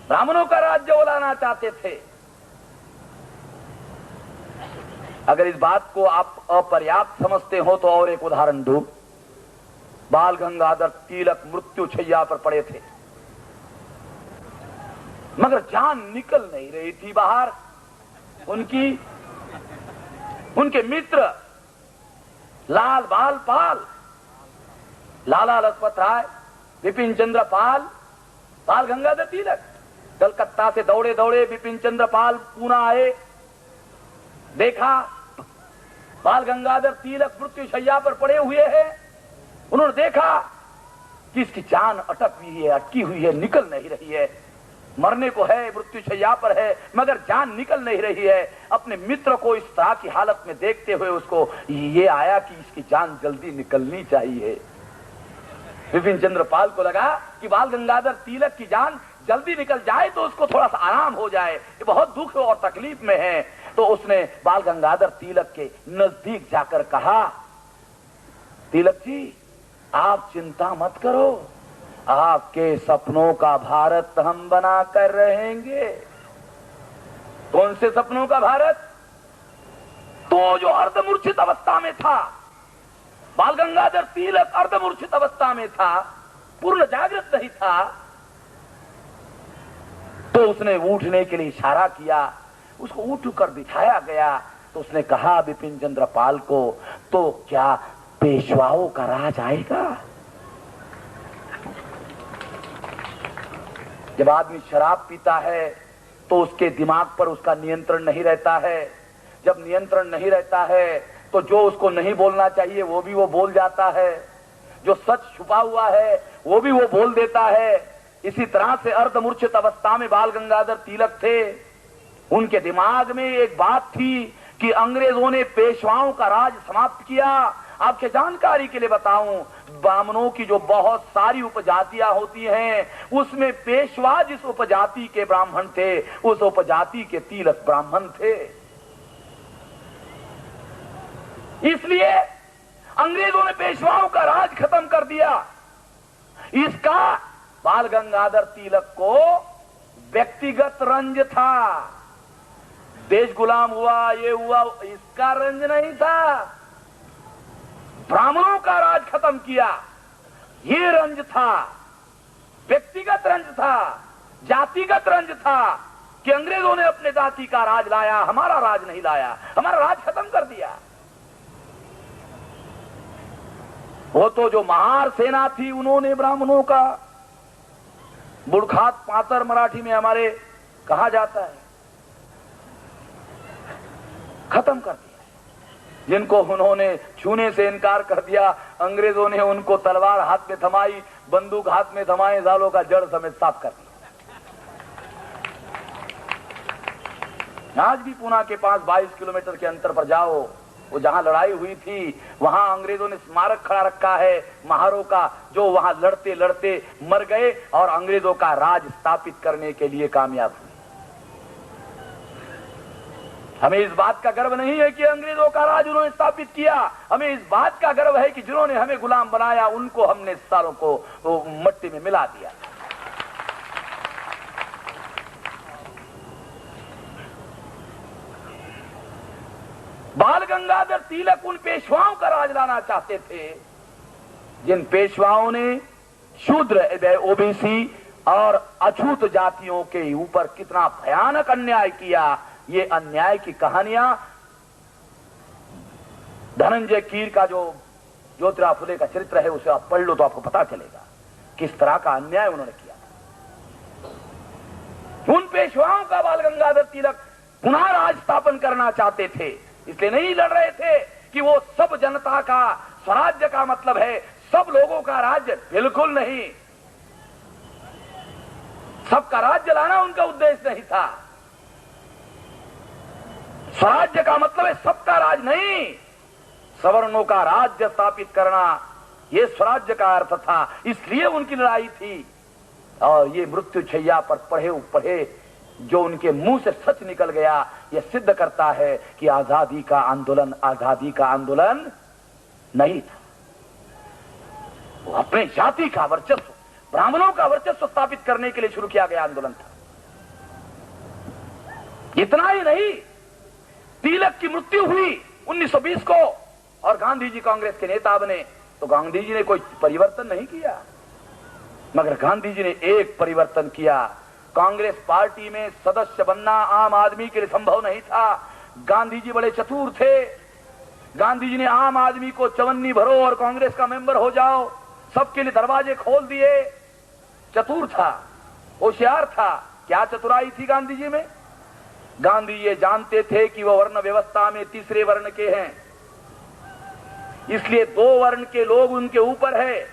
ब्राह्मणों का राज्य वो लाना चाहते थे। अगर इस बात को आप अपर्याप्त समझते हो तो और एक उदाहरण दूं। बाल गंगाधर तिलक मृत्यु शैया पर पड़े थे, मगर जान निकल नहीं रही थी बाहर। उनके मित्र लाल बाल पाल, लाला लजपत राय, बिपिन चंद्र पाल, बाल गंगाधर तिलक कलकत्ता से दौड़े दौड़े बिपिन चंद्र पाल पूना आए। देखा बाल गंगाधर तिलक मृत्यु शैया पर पड़े हुए हैं। उन्होंने देखा कि इसकी जान अटक हुई है, अटकी हुई है, निकल नहीं रही है, मरने को है, मृत्यु शैया पर है, मगर जान निकल नहीं रही है। अपने मित्र को इस तरह की हालत में देखते हुए उसको ये आया कि इसकी जान जल्दी निकलनी चाहिए। बिपिन चंद्र पाल को लगा कि बाल गंगाधर तिलक की जान जल्दी निकल जाए तो उसको थोड़ा सा आराम हो जाए, ये बहुत दुख और तकलीफ में है। तो उसने बाल गंगाधर तिलक के नजदीक जाकर कहा, तिलक जी आप चिंता मत करो, आपके सपनों का भारत हम बना कर रहेंगे। कौन से सपनों का भारत? तो जो अर्धमूर्छित अवस्था में था, बाल गंगाधर तिलक अर्धमूर्छित अवस्था में था, पूर्ण जागृत नहीं था। तो उसने उठने के लिए इशारा किया, उसको उठ कर बिठाया गया। तो उसने कहा बिपिन चंद्र पाल को, तो क्या पेशवाओं का राज आएगा? जब आदमी शराब पीता है तो उसके दिमाग पर उसका नियंत्रण नहीं रहता है। जब नियंत्रण नहीं रहता है तो जो उसको नहीं बोलना चाहिए वो भी वो बोल जाता है, जो सच छुपा हुआ है वो भी वो बोल देता है। इसी तरह से अर्धमूर्छित अवस्था में बाल गंगाधर तिलक थे। उनके दिमाग में एक बात थी कि अंग्रेजों ने पेशवाओं का राज समाप्त किया। आपके जानकारी के लिए बताऊं, ब्राह्मणों की जो बहुत सारी उपजातियां होती हैं, उसमें पेशवा जिस उपजाति के ब्राह्मण थे उस उपजाति के तिलक ब्राह्मण थे। इसलिए अंग्रेजों ने पेशवाओं का राज खत्म कर दिया। इसका बाल गंगाधर तिलक को व्यक्तिगत रंज था। देश गुलाम हुआ, ये हुआ, इसका रंज नहीं था। ब्राह्मणों का राज खत्म किया, ये रंज था, व्यक्तिगत रंज था, जातिगत रंज था कि अंग्रेजों ने अपने जाति का राज लाया, हमारा राज नहीं लाया, हमारा राज खत्म कर दिया। वो तो जो महार सेना थी उन्होंने ब्राह्मणों का बुड़खात पातर मराठी में हमारे कहा जाता है, खत्म कर दिया। जिनको उन्होंने छूने से इनकार कर दिया, अंग्रेजों ने उनको तलवार हाथ में थमाई, बंदूक हाथ में थमाए, जालों का जड़ समेत साफ कर दिया। आज भी पुणे के पास 22 किलोमीटर के अंतर पर जाओ, वो जहां लड़ाई हुई थी वहां अंग्रेजों ने स्मारक खड़ा रखा है महारों का, जो वहां लड़ते लड़ते मर गए और अंग्रेजों का राज स्थापित करने के लिए कामयाब हुए। हमें इस बात का गर्व नहीं है कि अंग्रेजों का राज उन्होंने स्थापित किया, हमें इस बात का गर्व है कि जिन्होंने हमें गुलाम बनाया उनको हमने सालों को मट्टी में मिला दिया। बाल गंगाधर तिलक उन पेशवाओं का राज लाना चाहते थे जिन पेशवाओं ने शूद्र, ओबीसी और अछूत जातियों के ऊपर कितना भयानक अन्याय किया। ये अन्याय की कहानियां धनंजय कीर का जो ज्योतिराव फुले का चरित्र है उसे आप पढ़ लो तो आपको पता चलेगा किस तरह का अन्याय उन्होंने किया। उन पेशवाओं का बाल गंगाधर तिलक पुनः राज स्थापन करना चाहते थे, इसलिए नहीं लड़ रहे थे कि वो सब जनता का स्वराज्य का मतलब है सब लोगों का राज्य, बिल्कुल नहीं। सबका राज्य लाना उनका उद्देश्य नहीं था। स्वराज्य का मतलब है सबका राज नहीं, सवर्णों का राज्य स्थापित करना, यह स्वराज्य का अर्थ था। इसलिए उनकी लड़ाई थी। और ये मृत्यु छैया पर पढ़े जो उनके मुंह से सच निकल गया, यह सिद्ध करता है कि आजादी का आंदोलन नहीं था। वो अपने जाति का वर्चस्व, ब्राह्मणों का वर्चस्व स्थापित करने के लिए शुरू किया गया आंदोलन था। इतना ही नहीं, तिलक की मृत्यु हुई 1920 को और गांधी जी कांग्रेस के नेता बने, तो गांधी जी ने कोई परिवर्तन नहीं किया, मगर गांधी जी ने एक परिवर्तन किया। कांग्रेस पार्टी में सदस्य बनना आम आदमी के लिए संभव नहीं था। गांधी जी बड़े चतुर थे। गांधी जी ने आम आदमी को चवन्नी भरो और कांग्रेस का मेंबर हो जाओ, सबके लिए दरवाजे खोल दिए। चतुर था, होशियार था। क्या चतुराई थी गांधी जी में? गांधी ये जानते थे कि वह वर्ण व्यवस्था में तीसरे वर्ण के हैं, इसलिए दो वर्ण के लोग उनके ऊपर है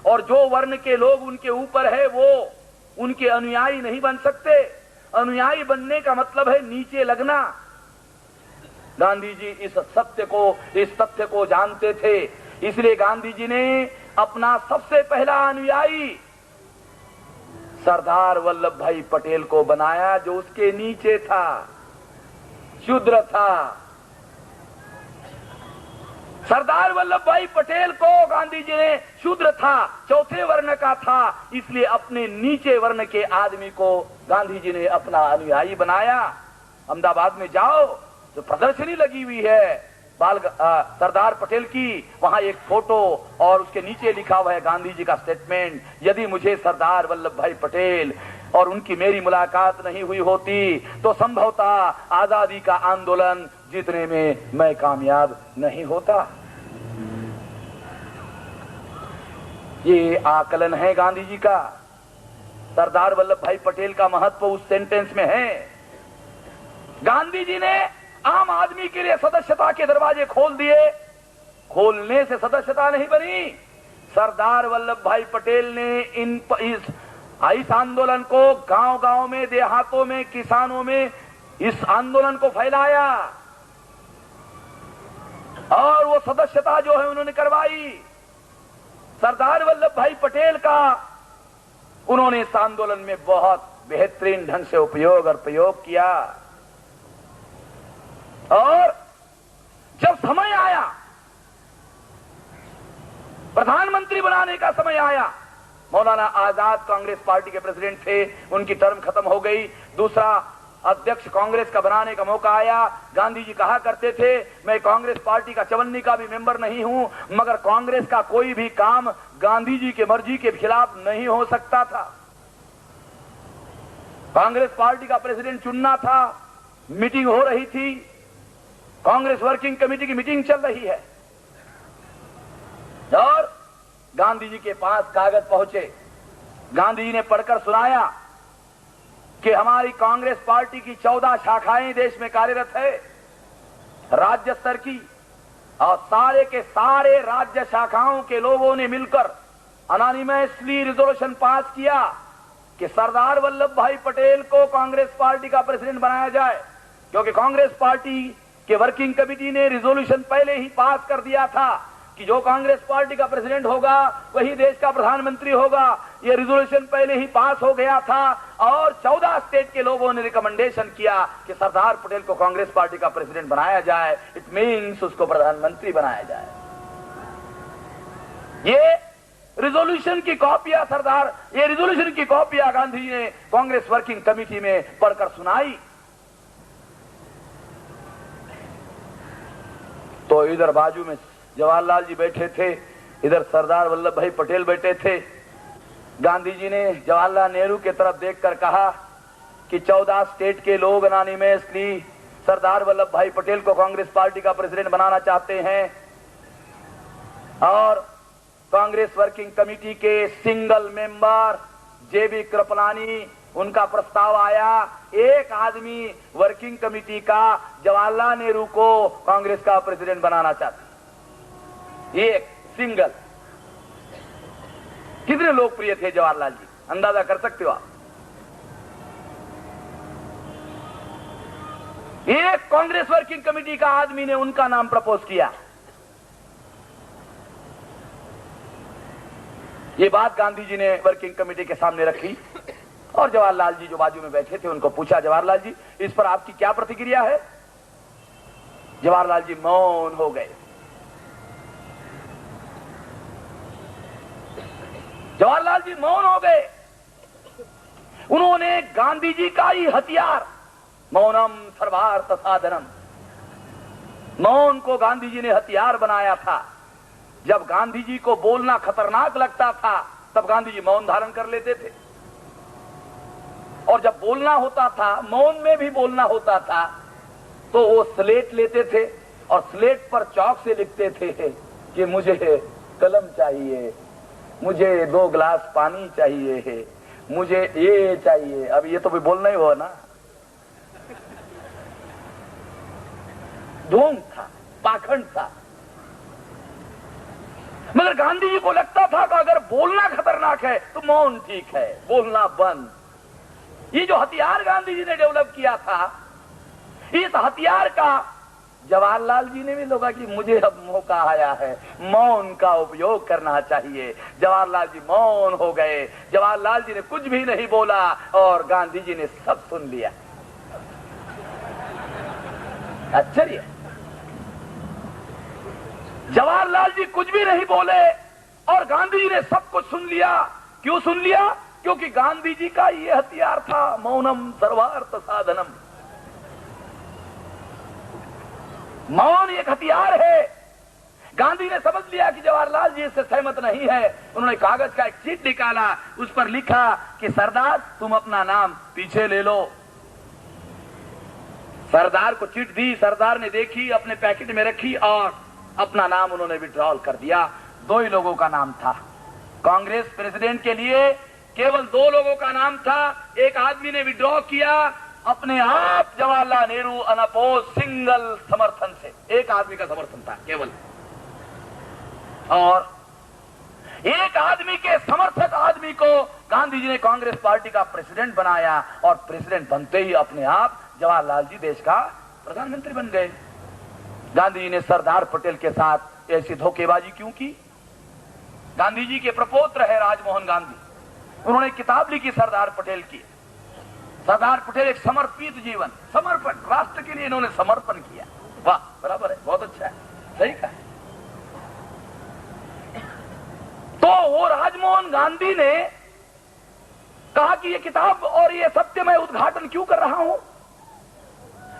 और जो वर्ण के लोग उनके ऊपर है वो उनके अनुयायी नहीं बन सकते। अनुयायी बनने का मतलब है नीचे लगना। गांधी जी इस तथ्य को जानते थे, इसलिए गांधी जी ने अपना सबसे पहला अनुयायी सरदार वल्लभ भाई पटेल को बनाया, जो उसके नीचे था, शूद्र था। सरदार वल्लभ भाई पटेल को गांधी जी ने शूद्र था, चौथे वर्ण का था, इसलिए अपने नीचे वर्ण के आदमी को गांधी जी ने अपना अनुयायी बनाया। अहमदाबाद में जाओ तो प्रदर्शनी लगी हुई है सरदार पटेल की, वहां एक फोटो और उसके नीचे लिखा हुआ है गांधी जी का स्टेटमेंट, यदि मुझे सरदार वल्लभ भाई पटेल और उनकी मेरी मुलाकात नहीं हुई होती तो संभवतः आजादी का आंदोलन जीतने में मैं कामयाब नहीं होता। ये आकलन है गांधी जी का। सरदार वल्लभ भाई पटेल का महत्व उस सेंटेंस में है। गांधी जी ने आम आदमी के लिए सदस्यता के दरवाजे खोल दिए। खोलने से सदस्यता नहीं बनी, सरदार वल्लभ भाई पटेल ने इस आंदोलन को गांव-गांव में, देहातों में, किसानों में इस आंदोलन को फैलाया और वो सदस्यता जो है उन्होंने करवाई। सरदार वल्लभ भाई पटेल का उन्होंने इस आंदोलन में बहुत बेहतरीन ढंग से उपयोग और प्रयोग किया। और जब समय आया, प्रधानमंत्री बनाने का समय आया, मौलाना आजाद कांग्रेस पार्टी के प्रेसिडेंट थे, उनकी टर्म खत्म हो गई, दूसरा अध्यक्ष कांग्रेस का बनाने का मौका आया। गांधी जी कहा करते थे, मैं कांग्रेस पार्टी का चवन्नी का भी मेंबर नहीं हूं, मगर कांग्रेस का कोई भी काम गांधी जी की मर्जी के खिलाफ नहीं हो सकता था। कांग्रेस पार्टी का प्रेसिडेंट चुनना था, मीटिंग हो रही थी, कांग्रेस वर्किंग कमेटी की मीटिंग चल रही है और गांधी जी के पास कागज पहुंचे। गांधी जी ने पढ़कर सुनाया कि हमारी कांग्रेस पार्टी की 14 शाखाएं देश में कार्यरत है, राज्य स्तर की, और सारे के सारे राज्य शाखाओं के लोगों ने मिलकर अनोनिमसली रिजोल्यूशन पास किया कि सरदार वल्लभ भाई पटेल को कांग्रेस पार्टी का प्रेसिडेंट बनाया जाए, क्योंकि कांग्रेस पार्टी कि वर्किंग कमेटी ने रिजोल्यूशन पहले ही पास कर दिया था कि जो कांग्रेस पार्टी का प्रेसिडेंट होगा वही देश का प्रधानमंत्री होगा। ये रिजोल्यूशन पहले ही पास हो गया था और 14 स्टेट के लोगों ने रिकमेंडेशन किया कि सरदार पटेल को कांग्रेस पार्टी का प्रेसिडेंट बनाया जाए। इट मीन्स उसको प्रधानमंत्री बनाया जाए। ये रिजोल्यूशन की कॉपियां ये रिजोल्यूशन की कॉपियां गांधी जी ने कांग्रेस वर्किंग कमेटी में पढ़कर सुनाई। तो इधर बाजू में जवाहरलाल जी बैठे थे, इधर सरदार वल्लभ भाई पटेल बैठे थे। गांधी जी ने जवाहरलाल नेहरू की तरफ देखकर कहा कि 14 स्टेट के लोग अनॉनिमसली सरदार वल्लभ भाई पटेल को कांग्रेस पार्टी का प्रेसिडेंट बनाना चाहते हैं और कांग्रेस वर्किंग कमेटी के सिंगल मेंबर जेबी कृपलानी, उनका प्रस्ताव आया। एक आदमी वर्किंग कमेटी का जवाहरलाल नेहरू को कांग्रेस का प्रेसिडेंट बनाना चाहता, एक सिंगल। कितने लोकप्रिय थे जवाहरलाल जी, अंदाजा कर सकते हो आप। एक कांग्रेस वर्किंग कमेटी का आदमी ने उनका नाम प्रपोज किया। ये बात गांधी जी ने वर्किंग कमेटी के सामने रखी और जवाहरलाल जी जो बाजू में बैठे थे उनको पूछा, जवाहरलाल जी इस पर आपकी क्या प्रतिक्रिया है? जवाहरलाल जी मौन हो गए। जवाहरलाल जी मौन हो गए। उन्होंने गांधी जी का ही हथियार, मौनम सर्वार्थ साधनम, मौन को गांधी जी ने हथियार बनाया था। जब गांधी जी को बोलना खतरनाक लगता था तब गांधी जी मौन धारण कर लेते थे, और जब बोलना होता था, मौन में भी बोलना होता था, तो वो स्लेट लेते थे और स्लेट पर चौक से लिखते थे कि मुझे कलम चाहिए, मुझे 2 गिलास पानी चाहिए, मुझे ये चाहिए। अब ये तो भी बोलना ही हो ना, ढोंग था, पाखंड था। मगर गांधी जी को लगता था कि अगर बोलना खतरनाक है तो मौन ठीक है, बोलना बंद। ये जो हथियार गांधी जी ने डेवलप किया था, इस हथियार का जवाहरलाल जी ने भी लोगा कि मुझे अब मौका आया है, मौन का उपयोग करना चाहिए। जवाहरलाल जी मौन हो गए। जवाहरलाल जी ने कुछ भी नहीं बोला और गांधी जी ने सब सुन लिया। आश्चर्य, जवाहरलाल जी कुछ भी नहीं बोले और गांधी जी ने सब कुछ सुन लिया। क्यों सुन लिया? क्योंकि गांधी जी का ये हथियार था, मौनम सर्वार्थ साधनम। मौन एक हथियार है। गांधी ने समझ लिया कि जवाहरलाल जी इससे सहमत नहीं है। उन्होंने कागज का एक चिट निकाला, उस पर लिखा कि सरदार तुम अपना नाम पीछे ले लो। सरदार को चिट दी, सरदार ने देखी, अपने पैकेट में रखी और अपना नाम उन्होंने विड्रॉल कर दिया। 2 ही लोगों का नाम था। कांग्रेस प्रेसिडेंट के लिए केवल 2 लोगों का नाम था। एक आदमी ने विड्रॉ किया अपने आप, जवाहरलाल नेहरू अनअपोज सिंगल समर्थन से, एक आदमी का समर्थन था केवल, और एक आदमी के समर्थक आदमी को गांधी जी ने कांग्रेस पार्टी का प्रेसिडेंट बनाया और प्रेसिडेंट बनते ही अपने आप जवाहरलाल जी देश का प्रधानमंत्री बन गए। गांधी जी ने सरदार पटेल के साथ ऐसी धोखेबाजी क्यों की? गांधी जी के प्रपौत्र है राजमोहन गांधी, उन्होंने किताब लिखी सरदार पटेल की। सरदार पटेल एक समर्पित जीवन, समर्पण, राष्ट्र के लिए इन्होंने समर्पण किया। वाह, बराबर है, बहुत अच्छा है, सही कहा। तो वो राजमोहन गांधी ने कहा कि ये किताब और ये सत्य मैं उद्घाटन क्यों कर रहा हूं?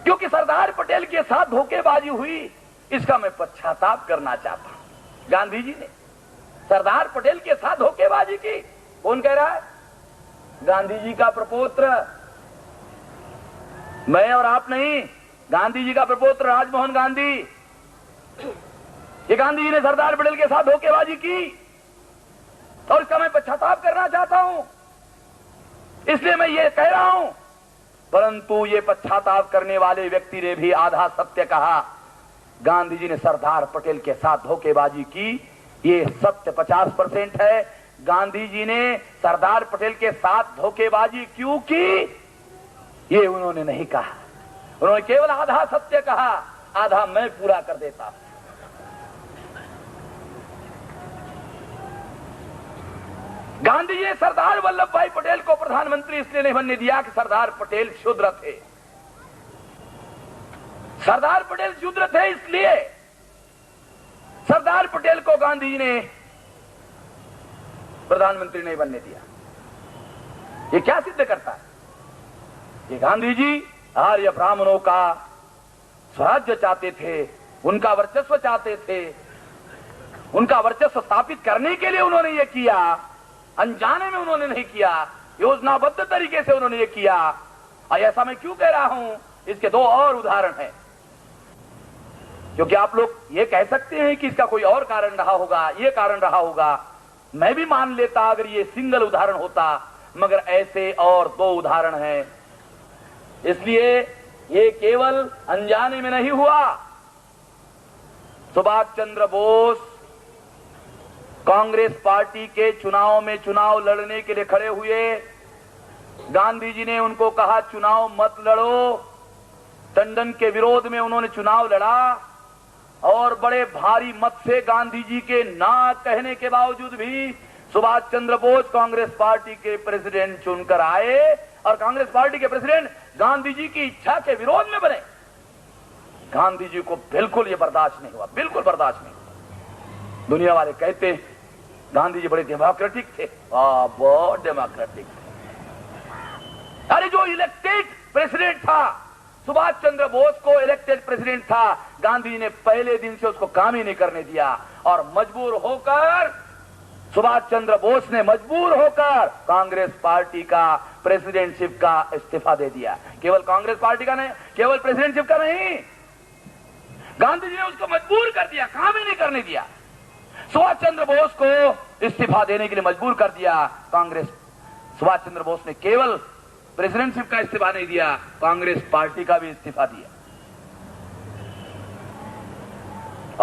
क्योंकि सरदार पटेल के साथ धोखेबाजी हुई, इसका मैं पश्चाताप करना चाहता हूं। गांधी जी ने सरदार पटेल के साथ धोखेबाजी की। कौन कह रहा है? गांधी जी का प्रपौत्र, मैं और आप नहीं, गांधी जी का प्रपौत्र राजमोहन गांधी। ये गांधी जी ने सरदार पटेल के साथ धोखेबाजी की और इसका मैं पश्चाताप करना चाहता हूं, इसलिए मैं ये कह रहा हूं। परंतु ये पश्चाताप करने वाले व्यक्ति ने भी आधा सत्य कहा। गांधी जी ने सरदार पटेल के साथ धोखेबाजी की, ये सत्य 50% है। गांधी जी ने सरदार पटेल के साथ धोखेबाजी क्यों की, ये उन्होंने नहीं कहा। उन्होंने केवल आधा सत्य कहा, आधा मैं पूरा कर देता हूं। गांधी जी ने सरदार वल्लभ भाई पटेल को प्रधानमंत्री इसलिए नहीं बनने दिया कि सरदार पटेल शूद्र थे। सरदार पटेल शूद्र थे इसलिए सरदार पटेल को गांधी जी ने प्रधानमंत्री नहीं बनने दिया। ये क्या सिद्ध करता है? ये गांधी जी आर्य ब्राह्मणों का स्वराज्य चाहते थे, उनका वर्चस्व चाहते थे। उनका वर्चस्व स्थापित करने के लिए उन्होंने ये किया, अनजाने में उन्होंने नहीं किया, योजनाबद्ध तरीके से उन्होंने ये किया। और ऐसा मैं क्यों कह रहा हूं, इसके दो और उदाहरण हैं। क्योंकि आप लोग ये कह सकते हैं कि इसका कोई और कारण रहा होगा, ये कारण रहा होगा। मैं भी मान लेता अगर ये सिंगल उदाहरण होता, मगर ऐसे और दो उदाहरण हैं। इसलिए ये केवल अनजाने में नहीं हुआ। सुभाष चंद्र बोस कांग्रेस पार्टी के चुनाव में चुनाव लड़ने के लिए खड़े हुए। गांधी जी ने उनको कहा चुनाव मत लड़ो। टंडन के विरोध में उन्होंने चुनाव लड़ा और बड़े भारी मत से गांधी जी के ना कहने के बावजूद भी सुभाष चंद्र बोस कांग्रेस पार्टी के प्रेसिडेंट चुनकर आए और कांग्रेस पार्टी के प्रेसिडेंट गांधी जी की इच्छा के विरोध में बने। गांधी जी को बिल्कुल ये बर्दाश्त नहीं हुआ, बिल्कुल बर्दाश्त नहीं। दुनिया वाले कहते हैं गांधी जी बड़े डेमोक्रेटिक थे। बहुत डेमोक्रेटिक थे। अरे जो इलेक्टेड प्रेसिडेंट था, सुभाष चंद्र बोस को इलेक्टेड प्रेसिडेंट था, गांधी जी ने पहले दिन से उसको काम ही नहीं करने दिया और मजबूर होकर सुभाष चंद्र बोस ने मजबूर होकर कांग्रेस पार्टी का प्रेसिडेंटशिप का इस्तीफा दे दिया। केवल कांग्रेस पार्टी का नहीं, केवल प्रेसिडेंटशिप का नहीं, गांधी जी ने उसको मजबूर कर दिया, काम ही नहीं करने दिया। सुभाष चंद्र बोस को इस्तीफा देने के लिए मजबूर कर दिया कांग्रेस। सुभाष चंद्र बोस ने केवल प्रेसिडेंटशिप का इस्तीफा नहीं दिया, कांग्रेस पार्टी का भी इस्तीफा दिया।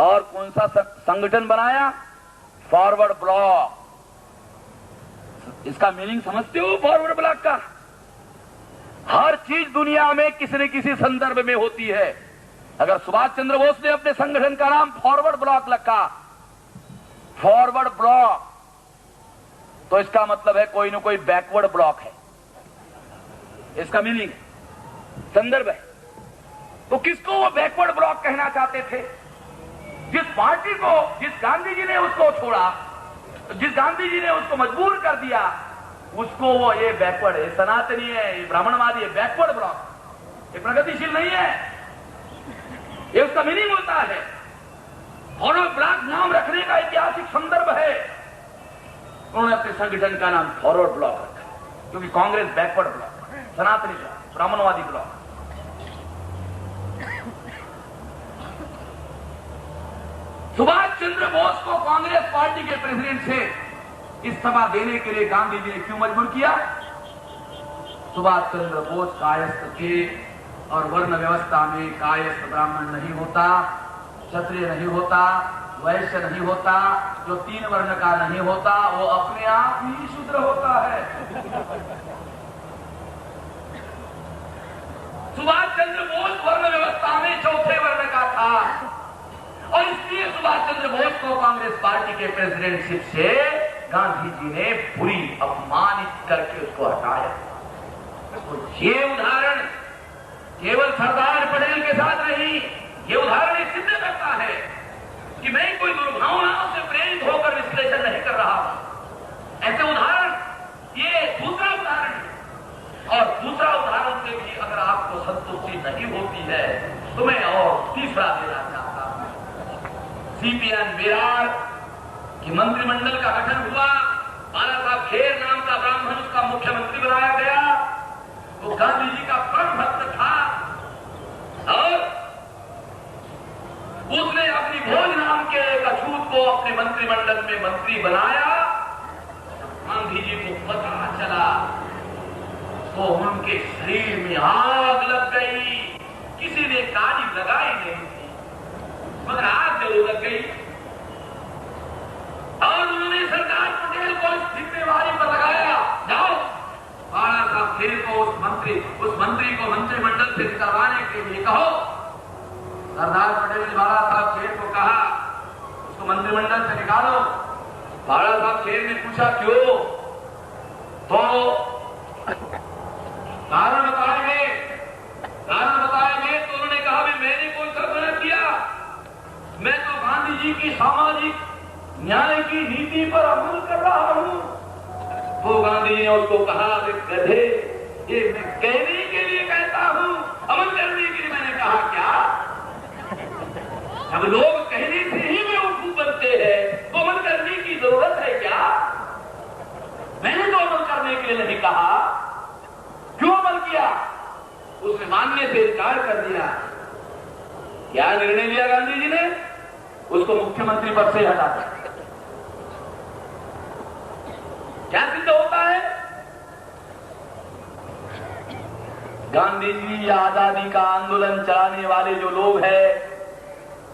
और कौन सा संगठन बनाया? Forward block. इसका मीनिंग समझते हो? फॉरवर्ड ब्लॉक का हर चीज दुनिया में किसी न किसी संदर्भ में होती है। अगर सुभाष चंद्र बोस ने अपने संगठन का नाम फॉरवर्ड ब्लॉक रखा, फॉरवर्ड ब्लॉक, तो इसका मतलब है कोई ना कोई बैकवर्ड ब्लॉक है। इसका मीनिंग संदर्भ है। तो किसको वो बैकवर्ड ब्लॉक कहना चाहते थे? जिस पार्टी को, जिस गांधी जी ने उसको छोड़ा, जिस गांधी जी ने उसको मजबूर कर दिया, उसको वो ये बैकवर्ड है, सनातनी है, ये ब्राह्मणवादी है, बैकवर्ड ब्लॉक, ये प्रगतिशील नहीं है। ये उसका मीनिंग होता है। फॉरवर्ड ब्लॉक नाम रखने का ऐतिहासिक संदर्भ है। उन्होंने अपने संगठन का नाम फॉरवर्ड ब्लॉक रखा क्योंकि कांग्रेस बैकवर्ड ब्लॉक, सनातनी ब्लॉक, ब्राह्मणवादी ब्लॉक। सुभाष चंद्र बोस को कांग्रेस पार्टी के प्रेसिडेंट से इस्तीफा देने के लिए गांधी जी ने क्यों मजबूर किया? सुभाष चंद्र बोस कायस्थ थे और वर्ण व्यवस्था में कायस्थ ब्राह्मण नहीं होता, क्षत्रिय नहीं होता, वैश्य नहीं होता, जो 3 वर्ण का नहीं होता वो अपने आप ही शूद्र होता है। सुभाष चंद्र बोस वर्ण व्यवस्था में 4थे वर्ण का था और इसलिए सुभाष चंद्र बोस को कांग्रेस पार्टी के प्रेसिडेंटशिप से गांधी जी ने बुरी अपमानित करके उसको हटाया। तो ये उदाहरण केवल सरदार पटेल के साथ नहीं, ये उदाहरण सिद्ध करता है कि मैं कोई दुर्भावनाओं से प्रेरित होकर विश्लेषण नहीं कर रहा हूं। ऐसे उदाहरण, ये दूसरा उदाहरण है। और दूसरा उदाहरण से भी अगर आपको संतुष्टि नहीं होती है तो मैं और तीसरा देना चाहता हूं। सीपीएन बिहार की मंत्रिमंडल का गठन हुआ, बाला साहब खेर नाम का ब्राह्मण उसका मुख्यमंत्री बनाया गया। वो गांधी जी का परम भक्त था और उसने अपनी भोज नाम के एक अछूत को अपने मंत्रिमंडल में मंत्री बनाया। गांधी जी को पता चला तो उनके शरीर में आग लग गई। किसी ने ताली लगाई नहीं थी मगर आग जरूर लग गई और उन्होंने सरदार पटेल को इस जिम्मेवारी पर लगाया, जाओ बाला साहब खेर को उस मंत्री को मंत्रिमंडल से निकलवाने के लिए कहो। सरदार पटेल ने बाला साहब खेर को कहा उसको मंत्रिमंडल से निकालो। बाला साहब खेर ने पूछा क्यों? तो कारण बताए गए तो उन्होंने कहा भी मैंने कोई कर्म न किया, मैं तो गांधी जी की सामाजिक न्याय की नीति पर अमल कर रहा हूं। तो गांधी जी ने उसको कहा, गधे, ये मैं कहने के लिए कहता हूं, अमल करने के लिए मैंने कहा क्या? अब लोग कहने से ही बेवकूफ बनते हैं, तो अमल करने की जरूरत है क्या? मैंने तो अमल करने के लिए नहीं कहा, क्यों अमल किया? उसने मानने से इनकार कर दिया। क्या निर्णय लिया गांधी जी ने? उसको मुख्यमंत्री पद से हटा दिया। क्या सिद्ध होता है? गांधी जी या आजादी का आंदोलन चलाने वाले जो लोग हैं,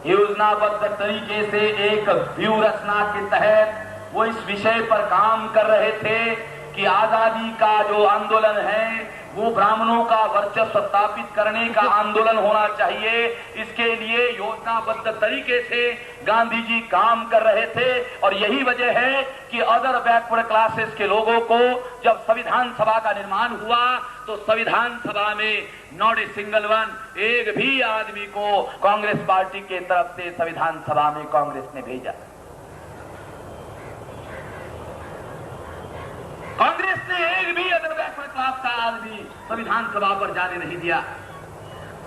योजनाबद्ध तरीके से एक व्यूह रचना के तहत वो इस विषय पर काम कर रहे थे कि आजादी का जो आंदोलन है वो ब्राह्मणों का वर्चस्व स्थापित करने का आंदोलन होना चाहिए। इसके लिए योजनाबद्ध तरीके से गांधी जी काम कर रहे थे। और यही वजह है कि अदर बैकवर्ड क्लासेस के लोगों को जब संविधान सभा का निर्माण हुआ तो संविधान सभा में नॉट ए सिंगल वन, एक भी आदमी को कांग्रेस पार्टी के तरफ से संविधान सभा में कांग्रेस ने भेजा। कांग्रेस ने एक भी अदर बैकवर्ड क्लास का आदमी संविधान सभा पर जाने नहीं दिया।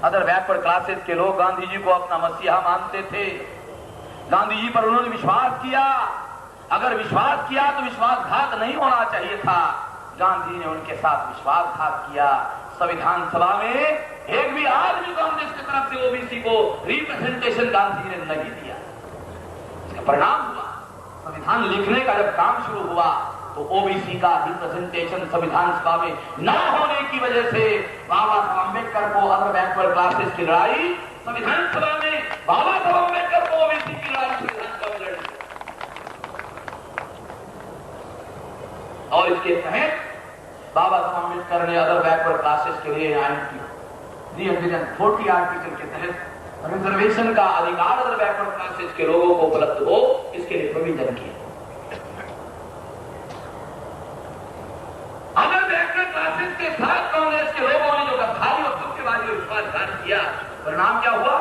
अदर बैकवर्ड क्लासेस के लोग गांधी जी को अपना मसीहा मानते थे। गांधी जी पर उन्होंने विश्वास किया। अगर विश्वास किया तो विश्वासघात नहीं होना चाहिए था। गांधी ने उनके साथ विश्वासघात किया। संविधान सभा में एक भी आदमी कांग्रेस की तरफ से ओबीसी को रिप्रेजेंटेशन गांधी ने नहीं दिया। इसका परिणाम हुआ, संविधान लिखने का जब काम शुरू हुआ तो ओबीसी का रिप्रेजेंटेशन संविधान सभा में न होने की वजह से बाबा साहब अम्बेडकर को अदर बैकवर्ड क्लासेस की लड़ाई संविधान सभा में, बाबा साहब अम्बेडकर को ओबीसी की लड़ाई संविधान सभा में लड़ी। और इसके तहत बाबा साहब अम्बेडकर ने अदर बैकवर्ड क्लासेस के लिए 340 आर्टिकल के तहत रिजर्वेशन का अधिकार अदर बैकवर्ड क्लासेस के लोगों को उपलब्ध हो, इसके लिए प्रोविजन किया। अदर बैकवर्ड क्लासेस के साथ कांग्रेस के लोगों ने जो गद्दारी और धोखेबाजी और विश्वासघात किया, परिणाम क्या हुआ?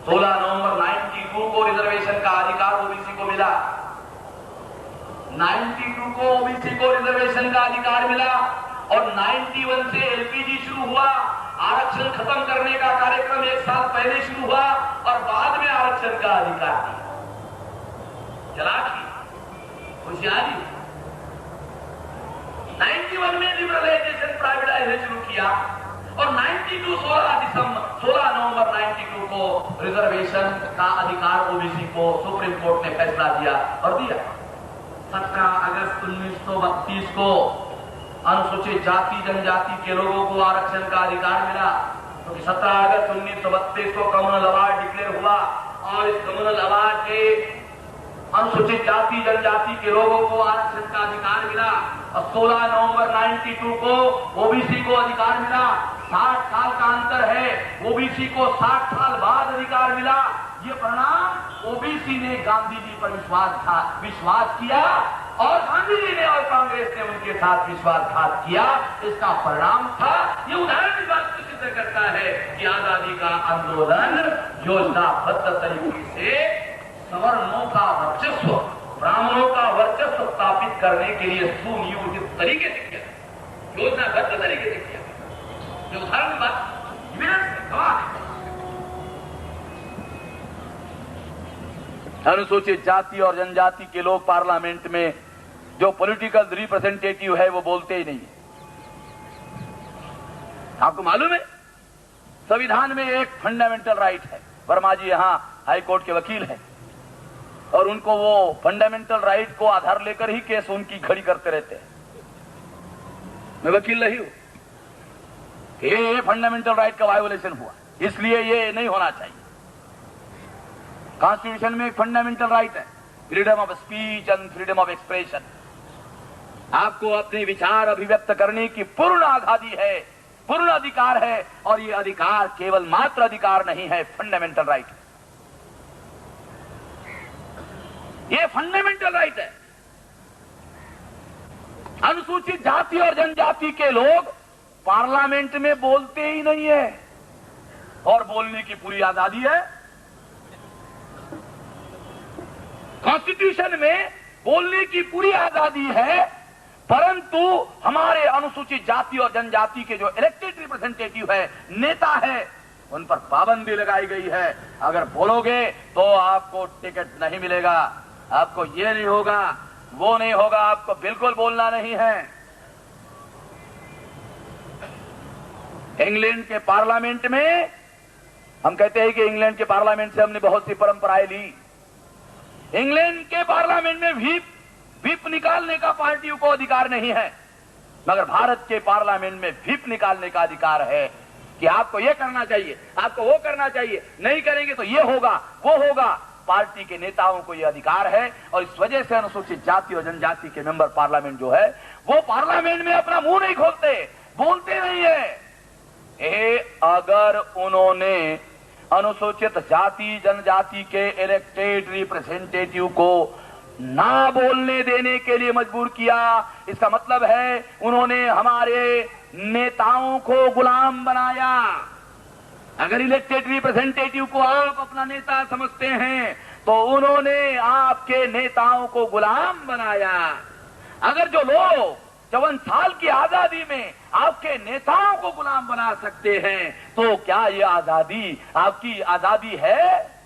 16 नवंबर 92 को रिजर्वेशन का अधिकार ओबीसी को मिला। 92 को ओबीसी को रिजर्वेशन का अधिकार मिला और 91 से एलपीजी शुरू हुआ। आरक्षण खत्म करने का कार्यक्रम 1 साल पहले शुरू हुआ और बाद में आरक्षण का अधिकार दिया। चालाकी, होशियारी। 91 में लिबरलाइजेशन, प्राइवेटाइजेशन शुरू किया और 92 16 नवंबर 92 को रिजर्वेशन का अधिकार ओबीसी को सुप्रीम कोर्ट ने फैसला दिया और दिया। 17 अगस्त 1932 को अनुसूचित जाति जनजाति के लोगों को आरक्षण का अधिकार मिला, क्योंकि 17 अगस्त 1932 को कम्युनल अवार्ड डिक्लेयर हुआ और इस कम्युनल अवार्ड के अनुसूचित जाति जनजाति के लोगों को आरक्षण का अधिकार मिला। और 16 नवंबर 92 को ओबीसी को अधिकार मिला। 60 साल का अंतर है, ओबीसी को 60 साल बाद अधिकार मिला। ये परिणाम ओबीसी ने गांधी जी पर विश्वास किया और गांधी जी ने और कांग्रेस ने उनके साथ विश्वासघात किया। इसका परिणाम था। ये उदाहरण इस बात को सिद्ध करता है कि आजादी का आंदोलन योजनाबद्ध तरीके से सवर्णों का वर्चस्व, ब्राह्मणों का वर्चस्व स्थापित करने के लिए सुनियोजित तरीके से किया, योजनाबद्ध तरीके से किया। जो उदाहरण बात गवाह है। अनुसूचित जाति और जनजाति के लोग पार्लियामेंट में जो पॉलिटिकल रिप्रेजेंटेटिव है वो बोलते ही नहीं। आपको मालूम है संविधान में एक फंडामेंटल राइट है। वर्मा जी यहां हाई कोर्ट के वकील हैं और उनको वो फंडामेंटल राइट को आधार लेकर ही केस उनकी खड़ी करते रहते हैं। मैं वकील नहीं हूं। ये फंडामेंटल राइट का वायोलेशन हुआ, इसलिए ये नहीं होना चाहिए। कॉन्स्टिट्यूशन में एक फंडामेंटल राइट है, freedom of speech and freedom of expression. आपको अपने विचार अभिव्यक्त करने की पूर्ण आजादी है, पूर्ण अधिकार है और ये अधिकार केवल मात्र अधिकार नहीं है, फंडामेंटल राइट है। ये फंडामेंटल राइट है। अनुसूचित जाति और जनजाति के लोग पार्लियामेंट में बोलते ही नहीं है और बोलने की पूरी आजादी है। कॉन्स्टिट्यूशन में बोलने की पूरी आजादी है, परंतु हमारे अनुसूचित जाति और जनजाति के जो इलेक्टेड रिप्रेजेंटेटिव है, नेता है, उन पर पाबंदी लगाई गई है। अगर बोलोगे तो आपको टिकट नहीं मिलेगा, आपको ये नहीं होगा, वो नहीं होगा, आपको बिल्कुल बोलना नहीं है। इंग्लैंड के पार्लियामेंट में हम कहते हैं कि इंग्लैंड के पार्लियामेंट से हमने बहुत सी परंपराएं ली। इंग्लैंड के पार्लियामेंट में व्हिप निकालने का पार्टियों को अधिकार नहीं है, मगर भारत के पार्लियामेंट में व्हिप निकालने का अधिकार है कि आपको यह करना चाहिए, आपको वो करना चाहिए, नहीं करेंगे तो ये होगा, वो होगा। पार्टी के नेताओं को यह अधिकार है और इस वजह से अनुसूचित जाति और जनजाति के मेंबर पार्लियामेंट जो है वो पार्लियामेंट में अपना मुंह नहीं खोलते, बोलते नहीं है। अगर उन्होंने अनुसूचित जाति जनजाति के इलेक्टेड रिप्रेजेंटेटिव को ना बोलने देने के लिए मजबूर किया, इसका मतलब है उन्होंने हमारे नेताओं को गुलाम बनाया। अगर इलेक्टेड रिप्रेजेंटेटिव को आप अपना नेता समझते हैं तो उन्होंने आपके नेताओं को गुलाम बनाया। अगर जो लोग 54 साल की आजादी में आपके नेताओं को गुलाम बना सकते हैं तो क्या ये आजादी आपकी आजादी है?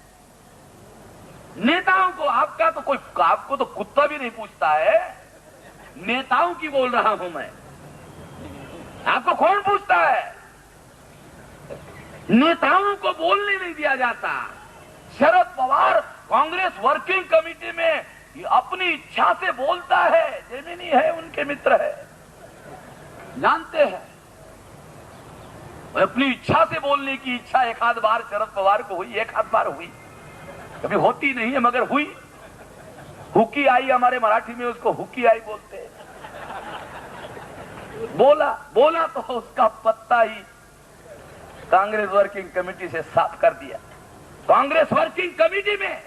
नेताओं को आपको तो कुत्ता भी नहीं पूछता है, नेताओं की बोल रहा हूं मैं, आपको कौन पूछता है? नेताओं को बोलने नहीं दिया जाता। शरद पवार कांग्रेस वर्किंग कमेटी में अपनी इच्छा से बोलता है, जेमिनी है, उनके मित्र है, जानते हैं। अपनी इच्छा से बोलने की इच्छा एक आध बार शरद पवार को हुई, एक आध बार हुई, कभी होती नहीं है मगर हुई। हुकी आई, हमारे मराठी में उसको हुकी आई बोलते हैं। बोला तो उसका पत्ता ही कांग्रेस वर्किंग कमेटी से साफ कर दिया। कांग्रेस वर्किंग कमेटी में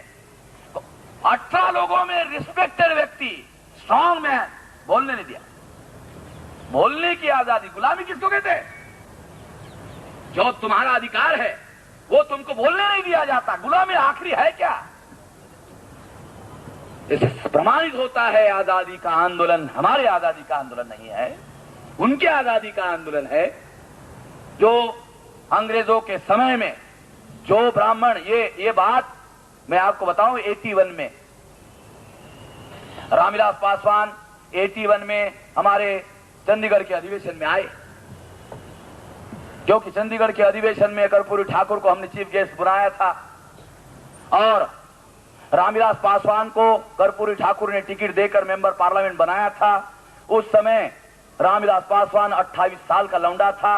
18 लोगों में रिस्पेक्टेड व्यक्ति, स्ट्रॉन्ग मैन, बोलने नहीं दिया। बोलने की आजादी, गुलामी किसको कहते हैं? जो तुम्हारा अधिकार है वो तुमको बोलने नहीं दिया जाता। गुलामी आखिरी है क्या? इससे प्रमाणित होता है आजादी का आंदोलन हमारे आजादी का आंदोलन नहीं है, उनके आजादी का आंदोलन है। जो अंग्रेजों के समय में जो ब्राह्मण, ये बात मैं आपको बताऊं, 81 में रामविलास पासवान 81 में हमारे चंडीगढ़ के अधिवेशन में आए, क्योंकि चंडीगढ़ के अधिवेशन में कर्पूरी ठाकुर को हमने चीफ गेस्ट बुलाया था और रामविलास पासवान को कर्पूरी ठाकुर ने टिकट देकर मेंबर पार्लियामेंट बनाया था। उस समय रामविलास पासवान 28 साल का लौंडा था।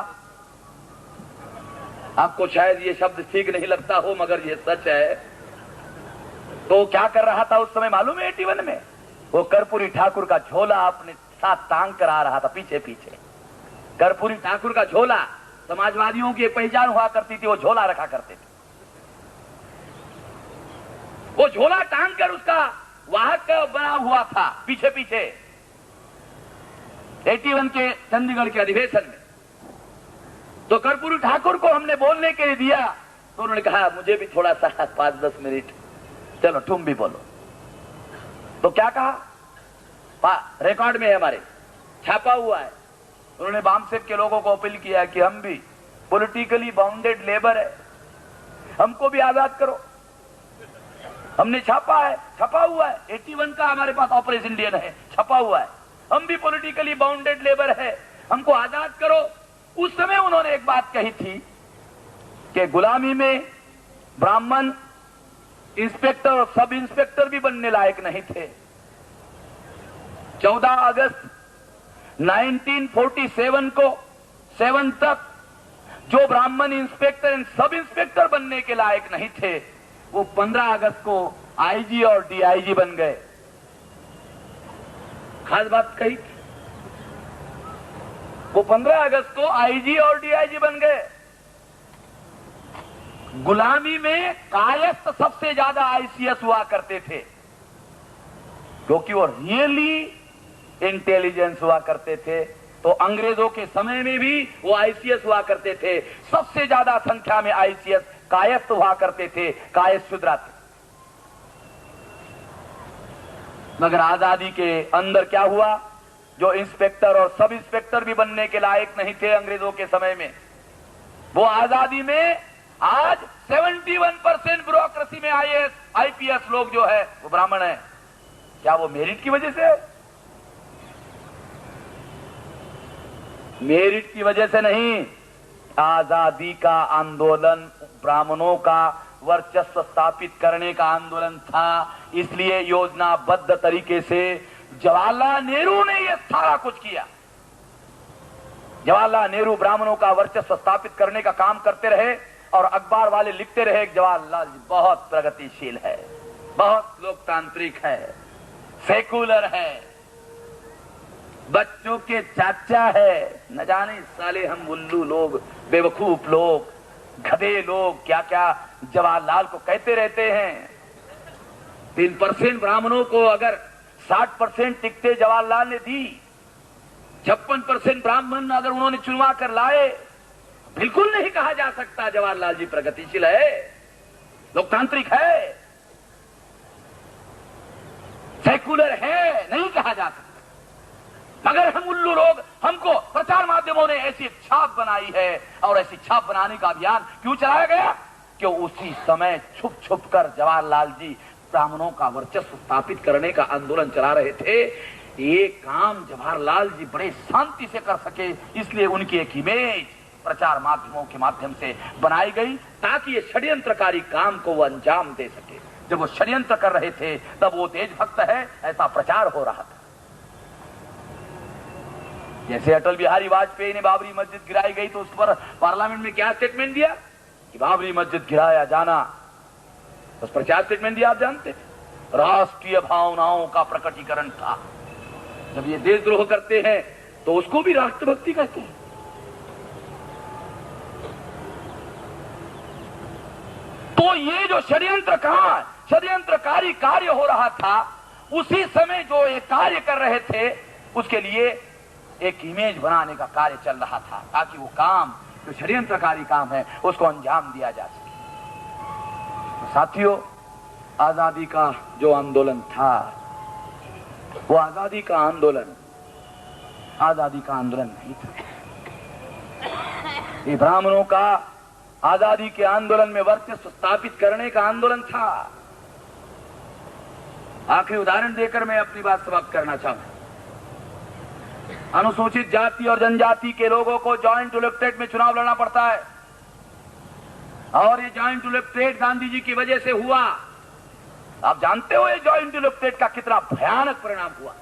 आपको शायद ये शब्द ठीक नहीं लगता हो मगर ये सच है। तो क्या कर रहा था उस समय मालूम है? 81 में वो कर्पूरी ठाकुर का झोला अपने साथ टांग कर आ रहा था, पीछे पीछे। कर्पूरी ठाकुर का झोला समाजवादियों की पहचान हुआ करती थी, वो झोला रखा करते थे। वो झोला टांग कर उसका वाहक बना हुआ था पीछे पीछे 81 के चंडीगढ़ के अधिवेशन में। तो कर्पूरी ठाकुर को हमने बोलने के लिए दिया तो उन्होंने कहा मुझे भी थोड़ा सा 5-10 मिनट, चलो तुम भी बोलो। तो क्या कहा? रिकॉर्ड में है, हमारे छापा हुआ है। उन्होंने बामसेब के लोगों को अपील किया कि हम भी पॉलिटिकली बाउंडेड लेबर है, हमको भी आजाद करो। हमने छापा है, छपा हुआ है, 81 का हमारे पास ऑपरेशन इंडियन है, छपा हुआ है। हम भी पॉलिटिकली बाउंडेड लेबर है, हमको आजाद करो। उस समय उन्होंने एक बात कही थी कि गुलामी में ब्राह्मण इंस्पेक्टर और सब इंस्पेक्टर भी बनने लायक नहीं थे। 14 अगस्त 1947 को 7 तक जो ब्राह्मण इंस्पेक्टर एंड सब इंस्पेक्टर बनने के लायक नहीं थे, वो 15 अगस्त को आईजी और डीआईजी बन गए। खास बात कही, वो 15 अगस्त को आईजी और डीआईजी बन गए। गुलामी में कायस्थ सबसे ज्यादा आईसीएस हुआ करते थे, क्योंकि वो रियली इंटेलिजेंस हुआ करते थे, तो अंग्रेजों के समय में भी वो आईसीएस हुआ करते थे। सबसे ज्यादा संख्या में आईसीएस कायस्थ हुआ करते थे, कायस्थ शूद्र थे। मगर आजादी के अंदर क्या हुआ, जो इंस्पेक्टर और सब इंस्पेक्टर भी बनने के लायक नहीं थे अंग्रेजों के समय में, वो आजादी में आज 71% ब्यूरोक्रेसी में आईएएस आईपीएस लोग जो है वो ब्राह्मण है। क्या वो मेरिट की वजह से? मेरिट की वजह से नहीं, आजादी का आंदोलन ब्राह्मणों का वर्चस्व स्थापित करने का आंदोलन था। इसलिए योजनाबद्ध तरीके से जवाहरलाल नेहरू ने यह सारा कुछ किया। जवाहरलाल नेहरू ब्राह्मणों का वर्चस्व स्थापित करने का काम करते रहे और अखबार वाले लिखते रहे जवाहरलाल जी बहुत प्रगतिशील है, बहुत लोकतांत्रिक है, सेकुलर है, बच्चों के चाचा है। न जाने साले हम उल्लू लोग, बेवकूफ लोग, गधे लोग क्या क्या जवाहरलाल को कहते रहते हैं। 3% ब्राह्मणों को अगर 60% टिकटें जवाहरलाल ने दी, 56% ब्राह्मण अगर उन्होंने चुनवा कर लाए, बिल्कुल नहीं कहा जा सकता जवाहरलाल जी प्रगतिशील है, लोकतांत्रिक है, सेकुलर है, नहीं कहा जा सकता। मगर हम उल्लू लोग, हमको प्रचार माध्यमों ने ऐसी छाप बनाई है, और ऐसी छाप बनाने का अभियान क्यों चलाया गया? कि उसी समय छुप छुप कर जवाहरलाल जी ब्राह्मणों का वर्चस्व स्थापित करने का आंदोलन चला रहे थे। ये काम जवाहरलाल जी बड़े शांति से कर सके, इसलिए उनकी एक इमेज प्रचार माध्यमों के माध्यम से बनाई गई, ताकि ये षड्यंत्रकारी काम को वो अंजाम दे सके। जब वो षड्यंत्र कर रहे थे तब वो देशभक्त है ऐसा प्रचार हो रहा था। जैसे अटल बिहारी वाजपेयी ने बाबरी मस्जिद गिराई गई तो उस पर पार्लियामेंट में क्या स्टेटमेंट दिया कि बाबरी मस्जिद गिराया जाना, उस पर क्या स्टेटमेंट दिया आप जानते? राष्ट्रीय भावनाओं का प्रकटीकरण था। जब ये देशद्रोह करते हैं तो उसको भी राष्ट्रभक्ति कहते हैं। तो ये जो षड्यंत्रकारी कार्य हो रहा था, उसी समय जो ये कार्य कर रहे थे उसके लिए एक इमेज बनाने का कार्य चल रहा था, ताकि वो काम जो षड्यंत्रकारी काम है उसको अंजाम दिया जा सके। तो साथियों, आजादी का जो आंदोलन था वो आजादी का आंदोलन नहीं था। ये ब्राह्मणों का आजादी के आंदोलन में वर्चस्व स्थापित करने का आंदोलन था। आखिरी उदाहरण देकर मैं अपनी बात समाप्त करना चाहूंगा। अनुसूचित जाति और जनजाति के लोगों को जॉइंट इलेक्टेड में चुनाव लड़ना पड़ता है, और ये जॉइंट इलेक्टेड गांधी जी की वजह से हुआ। आप जानते हो ये जॉइंट इलेक्टेड का कितना भयानक परिणाम हुआ।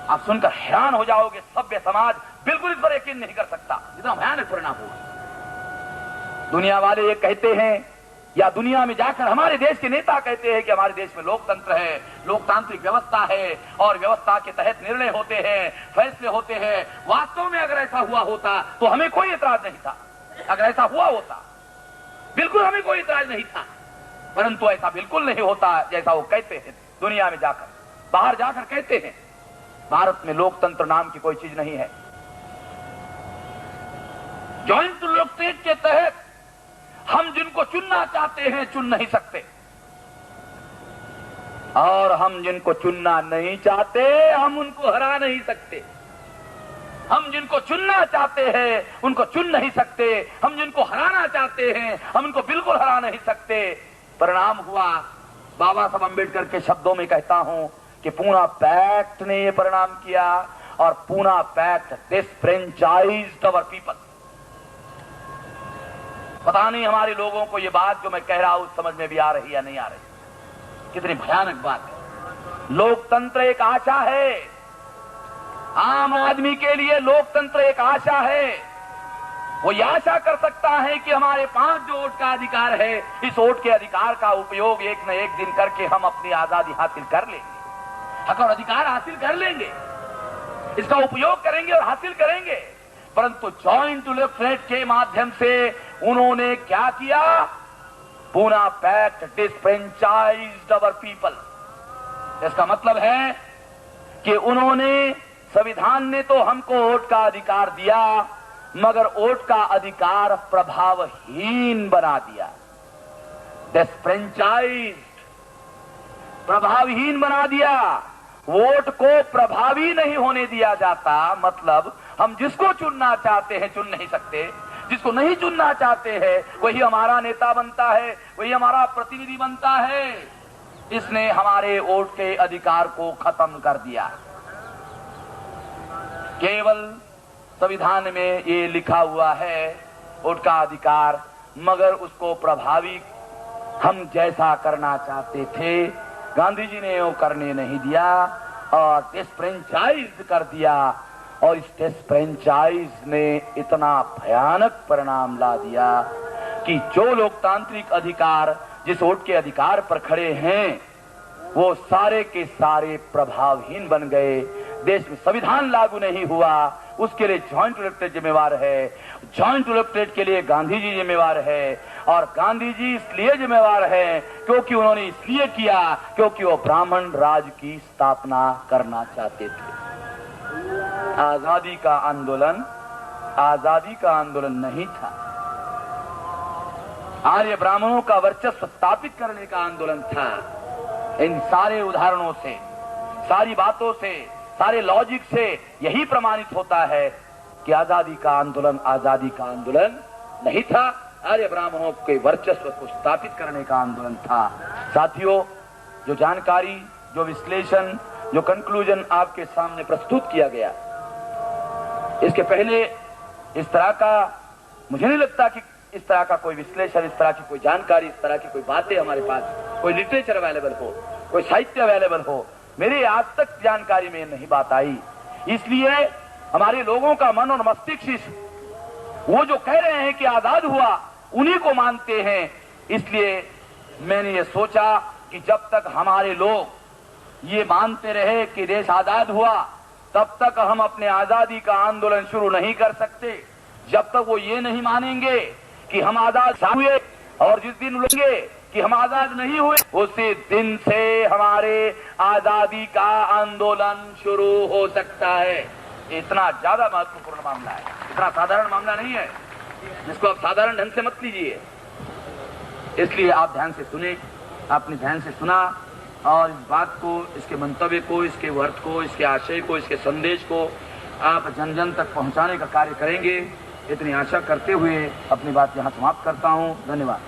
आप सुनकर हैरान हो जाओगे, सभ्य समाज बिल्कुल इस पर यकीन नहीं कर सकता, इतना भयानक परिणाम हुआ। दुनिया वाले ये कहते हैं, या दुनिया में जाकर हमारे देश के नेता कहते हैं कि हमारे देश में लोकतंत्र है, लोकतांत्रिक व्यवस्था है, और व्यवस्था के तहत निर्णय होते हैं, फैसले होते हैं। वास्तव में अगर ऐसा हुआ होता तो हमें कोई एतराज नहीं था। अगर ऐसा हुआ होता बिल्कुल हमें कोई एतराज नहीं था, परंतु ऐसा बिल्कुल नहीं होता जैसा वो कहते हैं। दुनिया में जाकर, बाहर जाकर कहते हैं भारत में लोकतंत्र नाम की कोई चीज नहीं है। जॉइंट इलेक्टेड के तहत हम जिनको चुनना चाहते हैं चुन नहीं सकते, और हम जिनको चुनना नहीं चाहते हम उनको हरा नहीं सकते। हम जिनको चुनना चाहते हैं उनको चुन नहीं सकते, हम जिनको हराना चाहते हैं हम उनको बिल्कुल हरा नहीं सकते। परिणाम हुआ, बाबा साहब अम्बेडकर के शब्दों में कहता हूं कि पूना पैक्ट ने यह परिणाम किया, और Poona pact disenfranchised our people. पता नहीं हमारे लोगों को ये बात जो मैं कह रहा हूं समझ में भी आ रही या नहीं आ रही। कितनी भयानक बात है। लोकतंत्र एक आशा है, आम आदमी के लिए लोकतंत्र एक आशा है। वो ये आशा कर सकता है कि हमारे पास जो वोट का अधिकार है, इस वोट के अधिकार का उपयोग एक न एक दिन करके हम अपनी आजादी हासिल कर लेंगे, हक और अधिकार हासिल कर लेंगे, इसका उपयोग करेंगे और हासिल करेंगे। परंतु जॉइंट इलेक्टोरेट के माध्यम से उन्होंने क्या किया? Poona pact disenfranchised our people. इसका मतलब है कि उन्होंने, संविधान ने तो हमको वोट का अधिकार दिया, मगर वोट का अधिकार प्रभावहीन बना दिया, डिसफ्रेंचाइज्ड, प्रभावहीन बना दिया। वोट को प्रभावी नहीं होने दिया जाता, मतलब हम जिसको चुनना चाहते हैं चुन नहीं सकते, जिसको नहीं चुनना चाहते हैं वही हमारा नेता बनता है, वही हमारा प्रतिनिधि बनता है। इसने हमारे वोट के अधिकार को खत्म कर दिया। केवल संविधान में ये लिखा हुआ है वोट का अधिकार, मगर उसको प्रभावी हम जैसा करना चाहते थे गांधी जी ने वो करने नहीं दिया और डिसफ्रेंचाइज कर दिया। और इस डिसफ्रेंचाइज ने इतना भयानक परिणाम ला दिया कि जो लोकतांत्रिक अधिकार जिस वोट के अधिकार पर खड़े हैं वो सारे के सारे प्रभावहीन बन गए। देश में संविधान लागू नहीं हुआ, उसके लिए जॉइंट इलेक्टेड जिम्मेवार है, जॉइंट इलेक्टेड के लिए गांधी जी जिम्मेवार है। और गांधी जी इसलिए जिम्मेवार है क्योंकि उन्होंने इसलिए किया क्योंकि वो ब्राह्मण राज की स्थापना करना चाहते थे। आजादी का आंदोलन नहीं था, आर्य ब्राह्मणों का वर्चस्व स्थापित करने का आंदोलन था। इन सारे उदाहरणों से, सारी बातों से, सारे लॉजिक से यही प्रमाणित होता है कि आजादी का आंदोलन नहीं था, आर्य ब्राह्मणों के वर्चस्व को स्थापित करने का आंदोलन था। साथियों, जो जानकारी, जो विश्लेषण, जो कंक्लूजन आपके सामने प्रस्तुत किया गया, इसके पहले इस तरह का मुझे नहीं लगता कि इस तरह का कोई विश्लेषण, इस तरह की कोई जानकारी, इस तरह की कोई बातें हमारे पास, कोई लिटरेचर अवेलेबल हो, कोई साहित्य अवेलेबल हो। मेरे आज तक जानकारी में नहीं बात आई। इसलिए हमारे लोगों का मन और मस्तिष्क वो जो कह रहे हैं कि आजाद हुआ उन्हीं को मानते हैं। इसलिए मैंने ये सोचा कि जब तक हमारे लोग ये मानते रहे कि देश आजाद हुआ तब तक हम अपने आजादी का आंदोलन शुरू नहीं कर सकते। जब तक वो ये नहीं मानेंगे कि हम आजाद हुए और जिस दिन बोलेंगे कि हम आजाद नहीं हुए उसी दिन से हमारे आजादी का आंदोलन शुरू हो सकता है। इतना ज्यादा महत्वपूर्ण मामला है, इतना साधारण मामला नहीं है जिसको आप साधारण ढंग से मत लीजिए। इसलिए आप ध्यान से सुने, आपने ध्यान से सुना और इस बात को, इसके मंतव्य को, इसके अर्थ को, इसके आशय को, इसके संदेश को आप जन जन तक पहुंचाने का कार्य करेंगे। इतनी आशा करते हुए अपनी बात यहां समाप्त करता हूं। धन्यवाद।